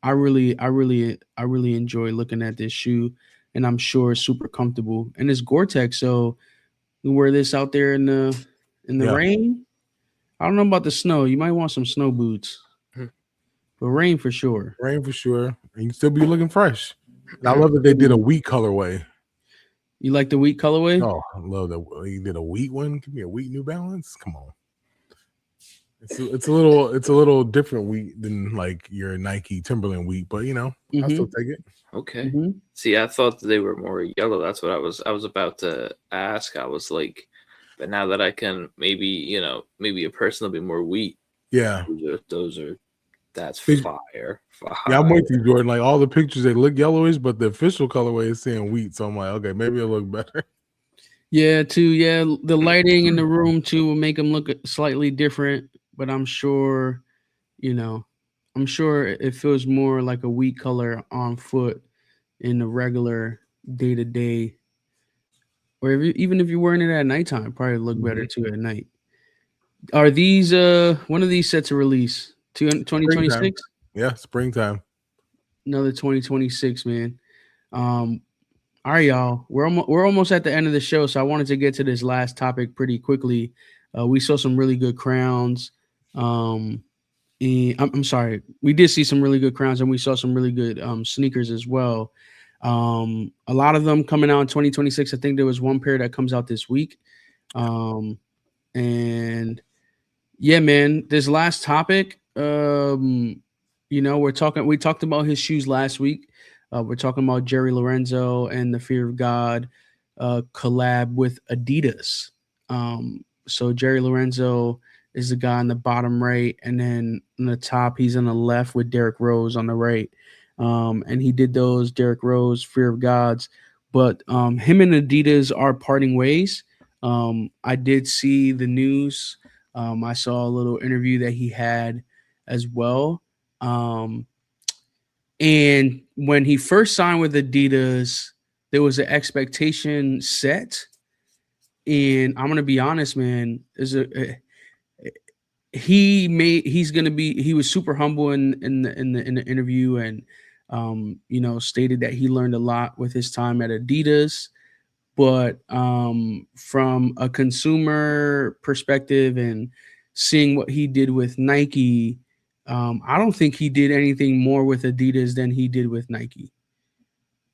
I really enjoy looking at this shoe, and I'm sure it's super comfortable. And it's Gore-Tex, so you wear this out there in the rain. I don't know about the snow. You might want some snow boots, but rain for sure. Rain for sure. And you still be looking fresh. And I love that they did a wheat colorway. You like the wheat colorway? Oh, I love that. You did a wheat one. Give me a wheat New Balance. Come on. It's a little different wheat than like your Nike Timberland wheat, but I'll still take it. Okay. See, I thought they were more yellow. That's what I was about to ask. I was like, but now that I can maybe a person will be more wheat. Yeah. That's fire. Yeah, I'm with you, Jordan. Like all the pictures, they look yellowish, but the official colorway is saying wheat. So I'm like, okay, maybe it'll look better. Yeah, the lighting in the room too will make them look slightly different, but I'm sure it feels more like a wheat color on foot in the regular day-to-day, or even if you're wearing it at nighttime, probably look better too at night. Are these when are these set to release? 2026? Yeah, springtime. Another 2026, man. All right, y'all. We're almost at the end of the show, so I wanted to get to this last topic pretty quickly. We saw some really good crowns. I'm sorry, we did see some really good crowns, and we saw some really good sneakers as well. A lot of them coming out in 2026. I think there was one pair that comes out this week. And yeah, man, this last topic, we talked about his shoes last week. We're talking about Jerry Lorenzo and the Fear of God collab with Adidas. So Jerry Lorenzo is the guy on the bottom right, and then on the top, he's on the left with Derrick Rose on the right. And he did those Derrick Rose Fear of Gods, but him and Adidas are parting ways. I did see the news. I saw a little interview that he had as well. And when he first signed with Adidas, there was an expectation set. And I'm gonna be honest, man. He was super humble in the interview, and stated that he learned a lot with his time at Adidas. But from a consumer perspective and seeing what he did with Nike, I don't think he did anything more with Adidas than he did with Nike.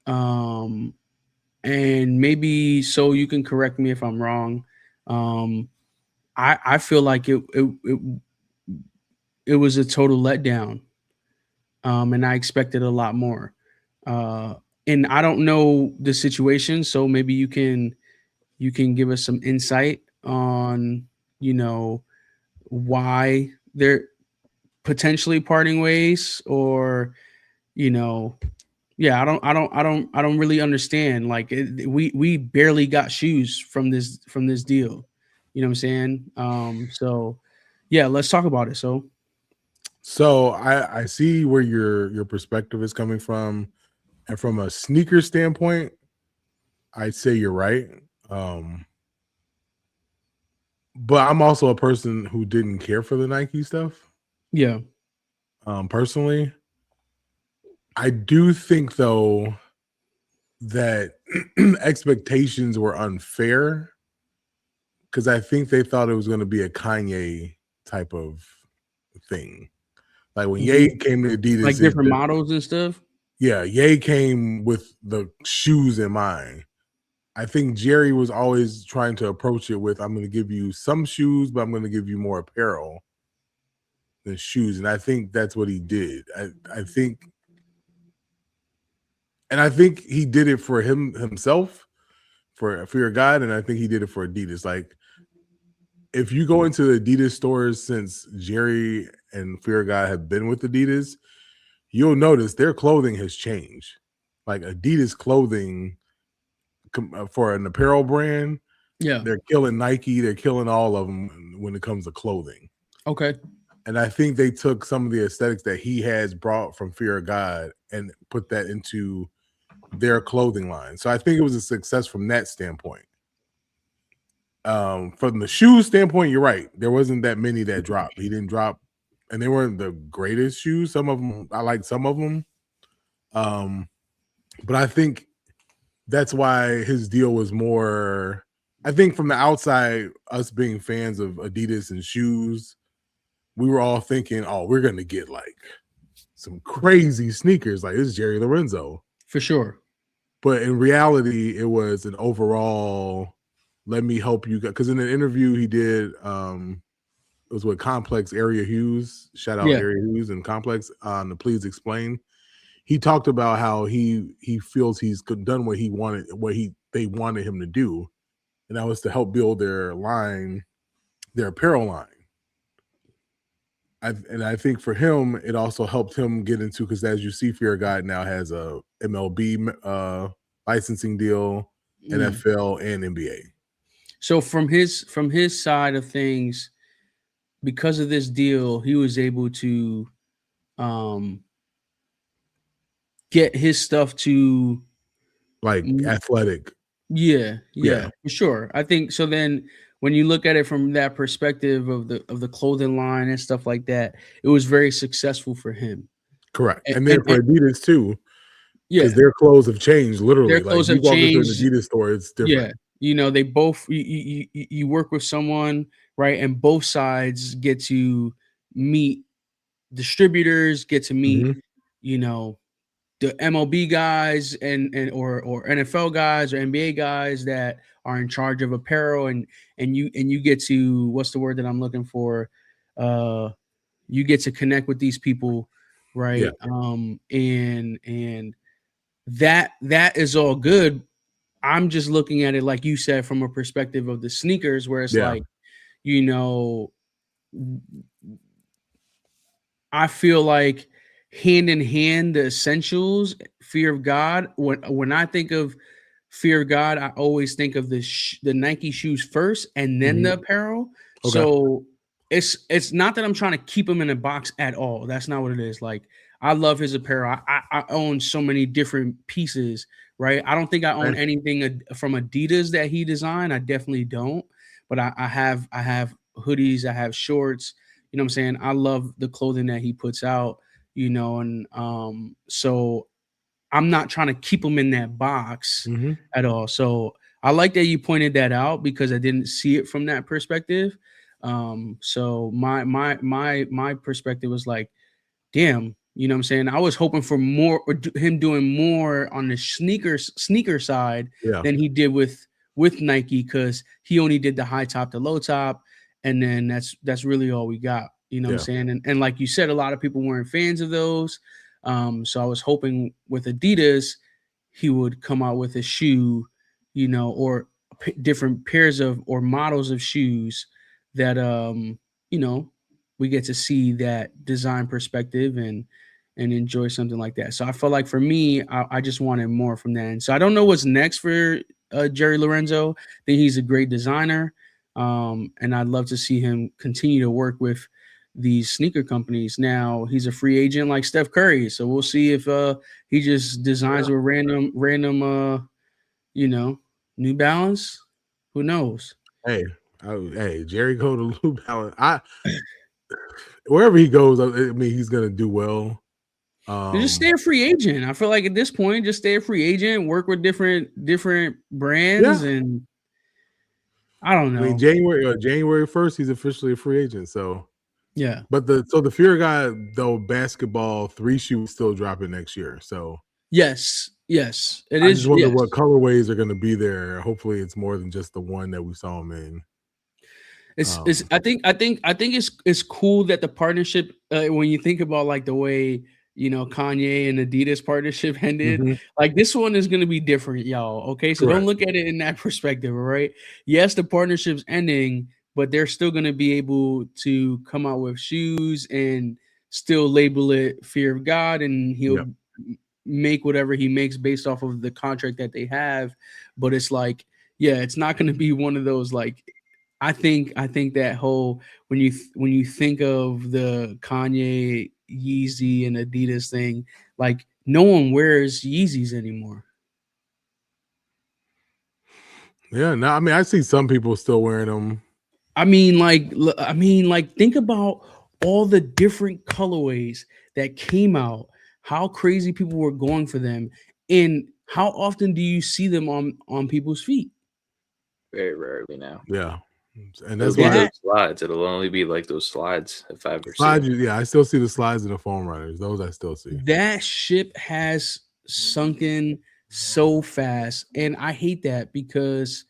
And maybe so you can correct me if I'm wrong. I feel like it was a total letdown. And I expected a lot more. And I don't know the situation, so maybe you can give us some insight on, why they're potentially parting ways, or, I don't really understand. Like we barely got shoes from this deal. You know what I'm saying? So yeah, let's talk about it. So I see where your perspective is coming from, and from a sneaker standpoint, I'd say you're right. But I'm also a person who didn't care for the Nike stuff. Yeah. Personally, I do think though that expectations were unfair, because I think they thought it was going to be a Kanye type of thing. Like when Ye came to Adidas, like different models and stuff. Yeah, Ye came with the shoes in mind. I think Jerry was always trying to approach it with, I'm going to give you some shoes, but I'm going to give you more apparel than shoes. And I think that's what he did. I think he did it for himself, for Fear of God, and I think he did it for Adidas. Like, if you go into the Adidas stores since Jerry and Fear of God have been with Adidas, you'll notice their clothing has changed. Like Adidas clothing for an apparel brand, they're killing Nike, they're killing all of them when it comes to clothing. Okay. And I think they took some of the aesthetics that he has brought from Fear of God and put that into their clothing line. So I think it was a success from that standpoint. From the shoe standpoint, you're right. There wasn't that many that dropped. He didn't drop, and they weren't the greatest shoes. Some of them, I like some of them. But I think that's why his deal was more I think from the outside, us being fans of Adidas and shoes, we were all thinking, oh, we're going to get like some crazy sneakers. Like, this is Jerry Lorenzo. For sure. But in reality, it was an overall, let me help you. Because in an interview he did, it was with Complex Area Hughes. Shout out Area Hughes and Complex on the Please Explain. He talked about how he feels he's done what he wanted, they wanted him to do. And that was to help build their apparel line. I think for him, it also helped him get into, because as you see, Fear of God now has a MLB licensing deal, NFL and NBA. So from his side of things, because of this deal, he was able to get his stuff to like athletic. Yeah, for sure. I think so. Then when you look at it from that perspective of the clothing line and stuff like that, it was very successful for him. Correct. And then for Adidas too, because their clothes have changed literally. Their clothes have walk into an changed. Adidas store, it's different. Yeah, they both you work with someone, right, and both sides get to meet distributors, get to meet, the MLB guys and or NFL guys or NBA guys that are in charge of apparel, and you get to, what's the word that I'm looking for? You get to connect with these people, right? And that is all good. I'm just looking at it, like you said, from a perspective of the sneakers, where it's like, I feel like hand in hand, the essentials, Fear of God. When I think of Fear of God, I always think of the Nike shoes first and then the apparel. Okay. So it's not that I'm trying to keep him in a box at all. That's not what it is. Like, I love his apparel. I own so many different pieces, right? I don't think I own anything from Adidas that he designed. I definitely don't. But I have hoodies. I have shorts. You know what I'm saying? I love the clothing that he puts out. And so I'm not trying to keep them in that box at all. So I like that you pointed that out, because I didn't see it from that perspective. So my perspective was like, damn, you know what I'm saying? I was hoping for more, or him doing more on the sneaker side than he did with Nike, because he only did the high top to low top, and then that's really all we got. You know what I'm saying? And like you said, a lot of people weren't fans of those. So I was hoping with Adidas, he would come out with a shoe, or different pairs of or models of shoes that, we get to see that design perspective and enjoy something like that. So I felt like for me, I just wanted more from that. And so I don't know what's next for Jerry Lorenzo. I think he's a great designer. And I'd love to see him continue to work with these sneaker companies. Now he's a free agent like Steph Curry, so we'll see if he just designs with random New Balance. Who knows? Hey, Jerry go to New Balance. Wherever he goes, I mean, he's gonna do well. Just stay a free agent. I feel like at this point, just stay a free agent, work with different brands, and I don't know. I mean, January 1st, he's officially a free agent. So yeah, but the Fear Guy though, basketball 3 shoes still dropping next year. So yes, it is. I just wonder what colorways are going to be there. Hopefully, it's more than just the one that we saw him in. I think it's cool that the partnership. When you think about like the way Kanye and Adidas partnership ended, like this one is going to be different, y'all. Okay, so don't look at it in that perspective, all right? Yes, the partnership's ending, but they're still going to be able to come out with shoes and still label it Fear of God, and he'll make whatever he makes based off of the contract that they have. But it's like, it's not going to be one of those like. I think that whole when you think of the Kanye, Yeezy, and Adidas thing, like no one wears Yeezys anymore. Yeah, no, I mean I see some people still wearing them. I mean, think about all the different colorways that came out, how crazy people were going for them, and how often do you see them on people's feet? very rarely now. Yeah, and It'll that's be why those slides. It'll only be like those slides if I ever see slides. them. Yeah, I still see the slides and the foam runners. Those I still see. That ship has sunken so fast, and I hate that because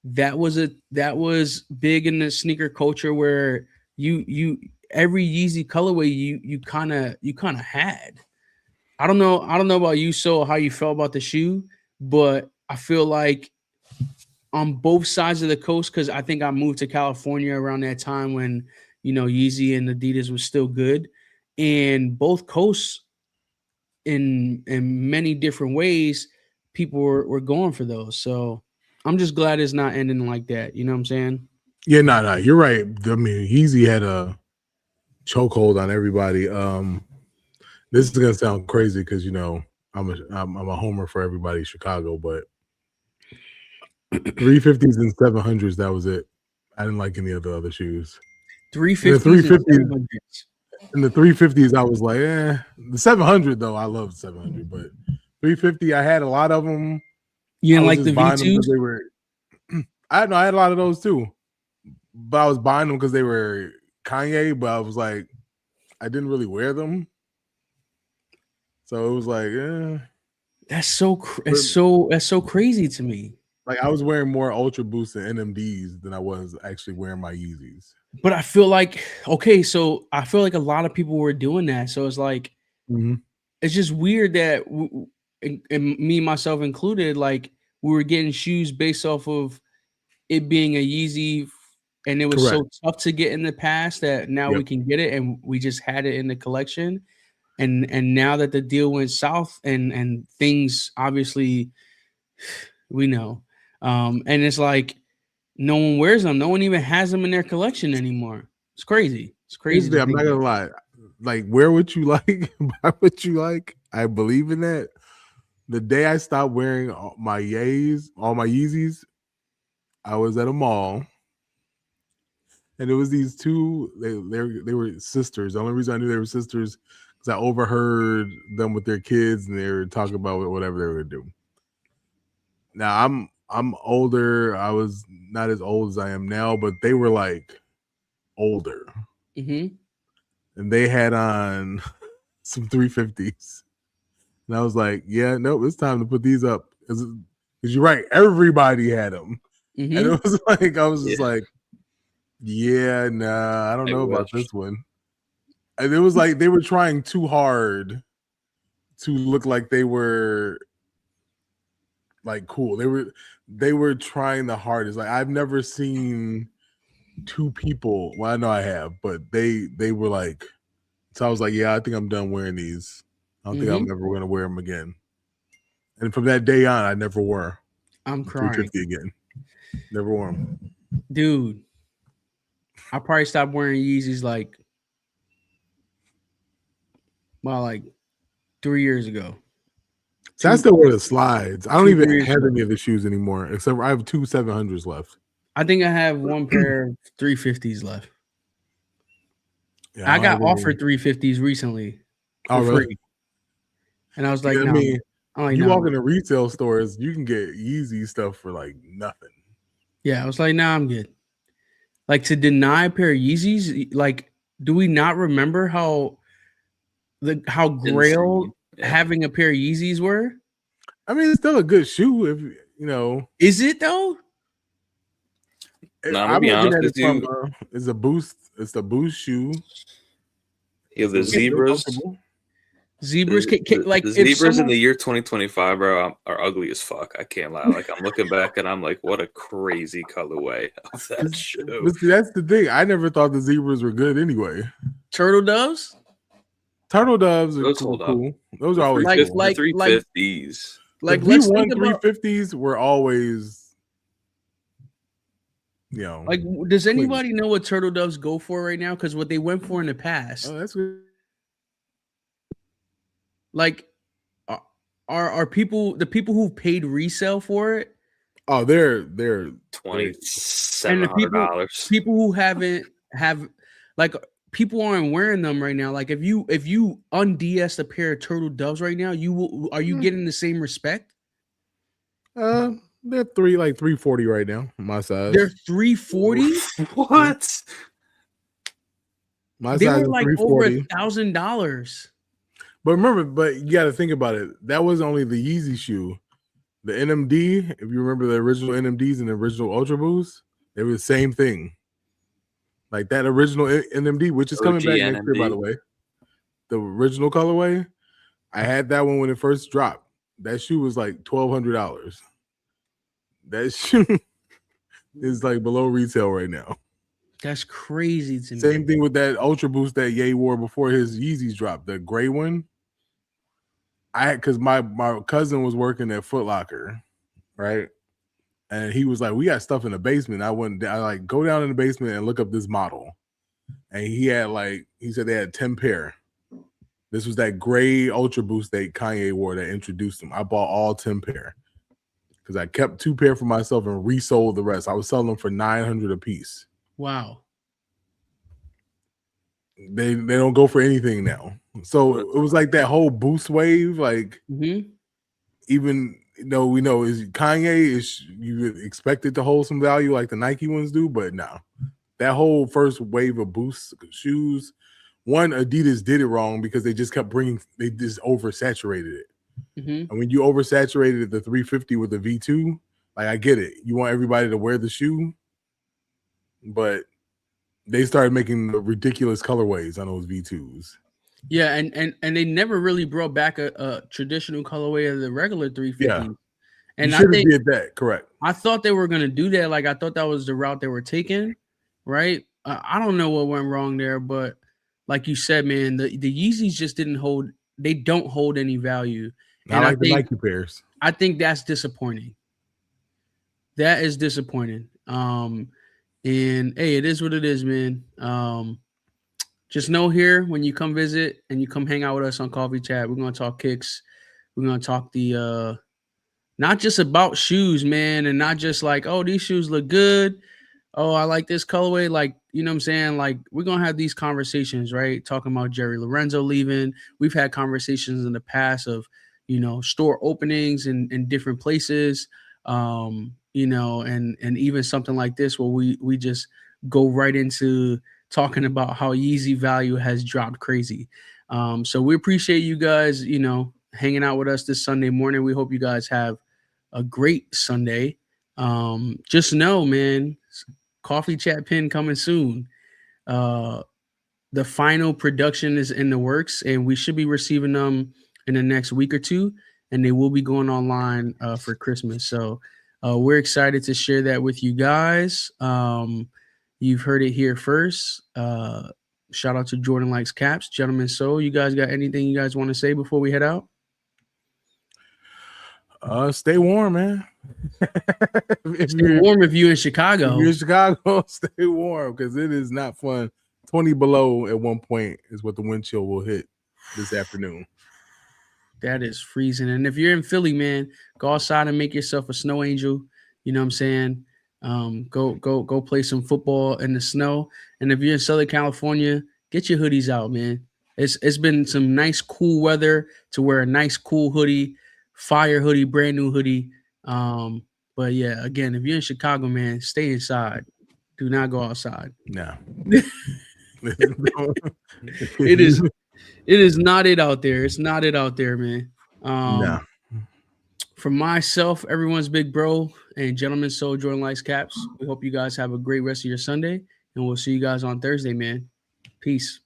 that was big in the sneaker culture where you every Yeezy colorway you kind of had. I don't know about you, so how you felt about the shoe, but I feel like on both sides of the coast, because I think I moved to California around that time when Yeezy and Adidas was still good, and both coasts in many different ways, people were going for those. So I'm just glad it's not ending like that. You know what I'm saying? Yeah, no, you're right. I mean, Yeezy had a chokehold on everybody. This is gonna sound crazy because I'm a homer for everybody in Chicago, but 350s and 700s, that was it. I didn't like any of the other shoes. 350s And the 350s, I was like, The 700 though, I love 700, but 350, I had a lot of them. You didn't I was like just the buying them V2s? because they were. I had a lot of those too, but I was buying them because they were Kanye. But I was like, I didn't really wear them, so it was like, That's so crazy to me. Like I was wearing more Ultra Boosts and NMDs than I was actually wearing my Yeezys. But I feel like I feel like a lot of people were doing that. So it's like it's just weird that and me myself included, like we were getting shoes based off of it being a Yeezy, and it was so tough to get in the past that now we can get it, and we just had it in the collection. And now that the deal went south and things obviously we know, and it's like no one wears them, no one even has them in their collection anymore. It's crazy. It's crazy. I'm not gonna lie. Like, wear what you like, buy what you like. I believe in that. The day I stopped wearing all my Yeezys, I was at a mall, and it was these two. They were sisters. The only reason I knew they were sisters because I overheard them with their kids, and they were talking about whatever they were gonna do. Now I'm older. I was not as old as I am now, but they were like older, and they had on some 350s, and I was like, "Yeah, nope, it's time to put these up." Because you're right, everybody had them, and it was like I was just like, "Yeah, nah, I don't know about this one." And it was like they were trying too hard to look like they were like cool. They were trying the hardest. Like I've never seen two people. Well, I know I have, but they were like. So I was like, yeah, I think I'm done wearing these. I don't think I'm ever going to wear them again. And from that day on, I never wore. I'm crying 350 again. Never wore them, dude. I probably stopped wearing Yeezys like 3 years ago. So I still wear the slides. I don't even have any of the shoes anymore, except I have 2 700s left. I think I have one pair of 350s left. Yeah, I got offered 350s recently for free. And I was like, I no. mean, like, you no. walk into retail stores, you can get Yeezy stuff for like nothing. Yeah, I was like, nah, I'm good. Like to deny a pair of Yeezys, like, do we not remember how Grail having a pair of Yeezys were? I mean, it's still a good shoe if you know. Is it though? No, I'm gonna be honest with you. It's a boost. It's a boost shoe. Yeah, the zebras. Zebras, like the zebras in the year 2025, bro, are ugly as fuck. I can't lie. Like I'm looking back and I'm like, what a crazy colorway of that shoe. But see, that's the thing. I never thought the zebras were good anyway. Turtle doves. Turtle doves are cool. Those are always cool. Like 350s. Like the V1 350s were always, you know. Like, does anybody know what turtle doves go for right now? Because what they went for in the past. Oh, that's good. Like, are people the people who paid resale for it? Oh, they're $2,700. People who have like people aren't wearing them right now. Like if you un-DS a pair of turtle doves right now, are you getting the same respect? No, They're 340 right now. My size. They're $340. What? My They size were is like over $340. $1,000. But remember, you got to think about it. That was only the Yeezy shoe. The NMD, if you remember the original NMDs and the original Ultra Boost, they were the same thing. Like that original NMD, which is coming OG back next year, by NMD. the way. The original colorway, I had that one when it first dropped. That shoe was like $1,200. That shoe is like below retail right now. That's crazy to me. Same thing with that Ultra Boost that Ye wore before his Yeezys dropped, the gray one. Because my cousin was working at Foot Locker, right? And he was like, "We got stuff in the basement." I like go down in the basement and look up this model. And he said they had 10 pair. This was that gray Ultra Boost that Kanye wore that introduced him. I bought all 10 pair because I kept 2 pair for myself and resold the rest. I was selling them for $900 a piece. Wow. They don't go for anything now. So it was like that whole Boost wave. Like even though we know is Kanye is you expect it to hold some value like the Nike ones do, but no. That whole first wave of Boost shoes, one, Adidas did it wrong because they just they just oversaturated it. And when you oversaturated the 350 with the V2, like I get it. You want everybody to wear the shoe, but they started making the ridiculous colorways on those V2s. Yeah, and they never really brought back a traditional colorway of the regular 350. Yeah. And I think did that, correct. I thought they were gonna do that. Like I thought that was the route they were taking, right? I don't know what went wrong there, but like you said, man, the Yeezys just didn't hold. They don't hold any value. And I think the Nike pairs. I think that's disappointing. That is disappointing. And hey, it is what it is, man. Just know here when you come visit and you come hang out with us on Coffee Chat, we're gonna talk kicks. We're gonna talk the not just about shoes, man, and not just like, oh, these shoes look good. Oh, I like this colorway. Like, you know what I'm saying? Like, we're gonna have these conversations, right? Talking about Jerry Lorenzo leaving. We've had conversations in the past of, you know, store openings in different places. You know, and even something like this where we just go right into talking about how Yeezy value has dropped crazy. So we appreciate you guys, you know, hanging out with us this Sunday morning. We hope you guys have a great Sunday. Just know, man, Coffee Chat pin coming soon. The final production is in the works, and we should be receiving them in the next week or two, and they will be going online for Christmas. So we're excited to share that with you guys. You've heard it here first. Shout out to Jordan Likes Caps, gentlemen. So you guys got anything you guys want to say before we head out? Stay warm, man. Stay warm if you're in Chicago. If you're in Chicago, stay warm because it is not fun. 20 below at one point is what the wind chill will hit this afternoon. That is freezing. And if you're in Philly, man, go outside and make yourself a snow angel. You know what I'm saying? Go play some football in the snow. And if you're in Southern California, get your hoodies out, man. It's been some nice cool weather to wear a nice cool hoodie, fire hoodie, brand new hoodie. But yeah, again, if you're in Chicago, man, stay inside. Do not go outside. No. It is not it out there. It's not it out there, man. No. For myself, everyone's big bro, and gentlemen, so Jordan Likes Caps. We hope you guys have a great rest of your Sunday, and we'll see you guys on Thursday, man. Peace.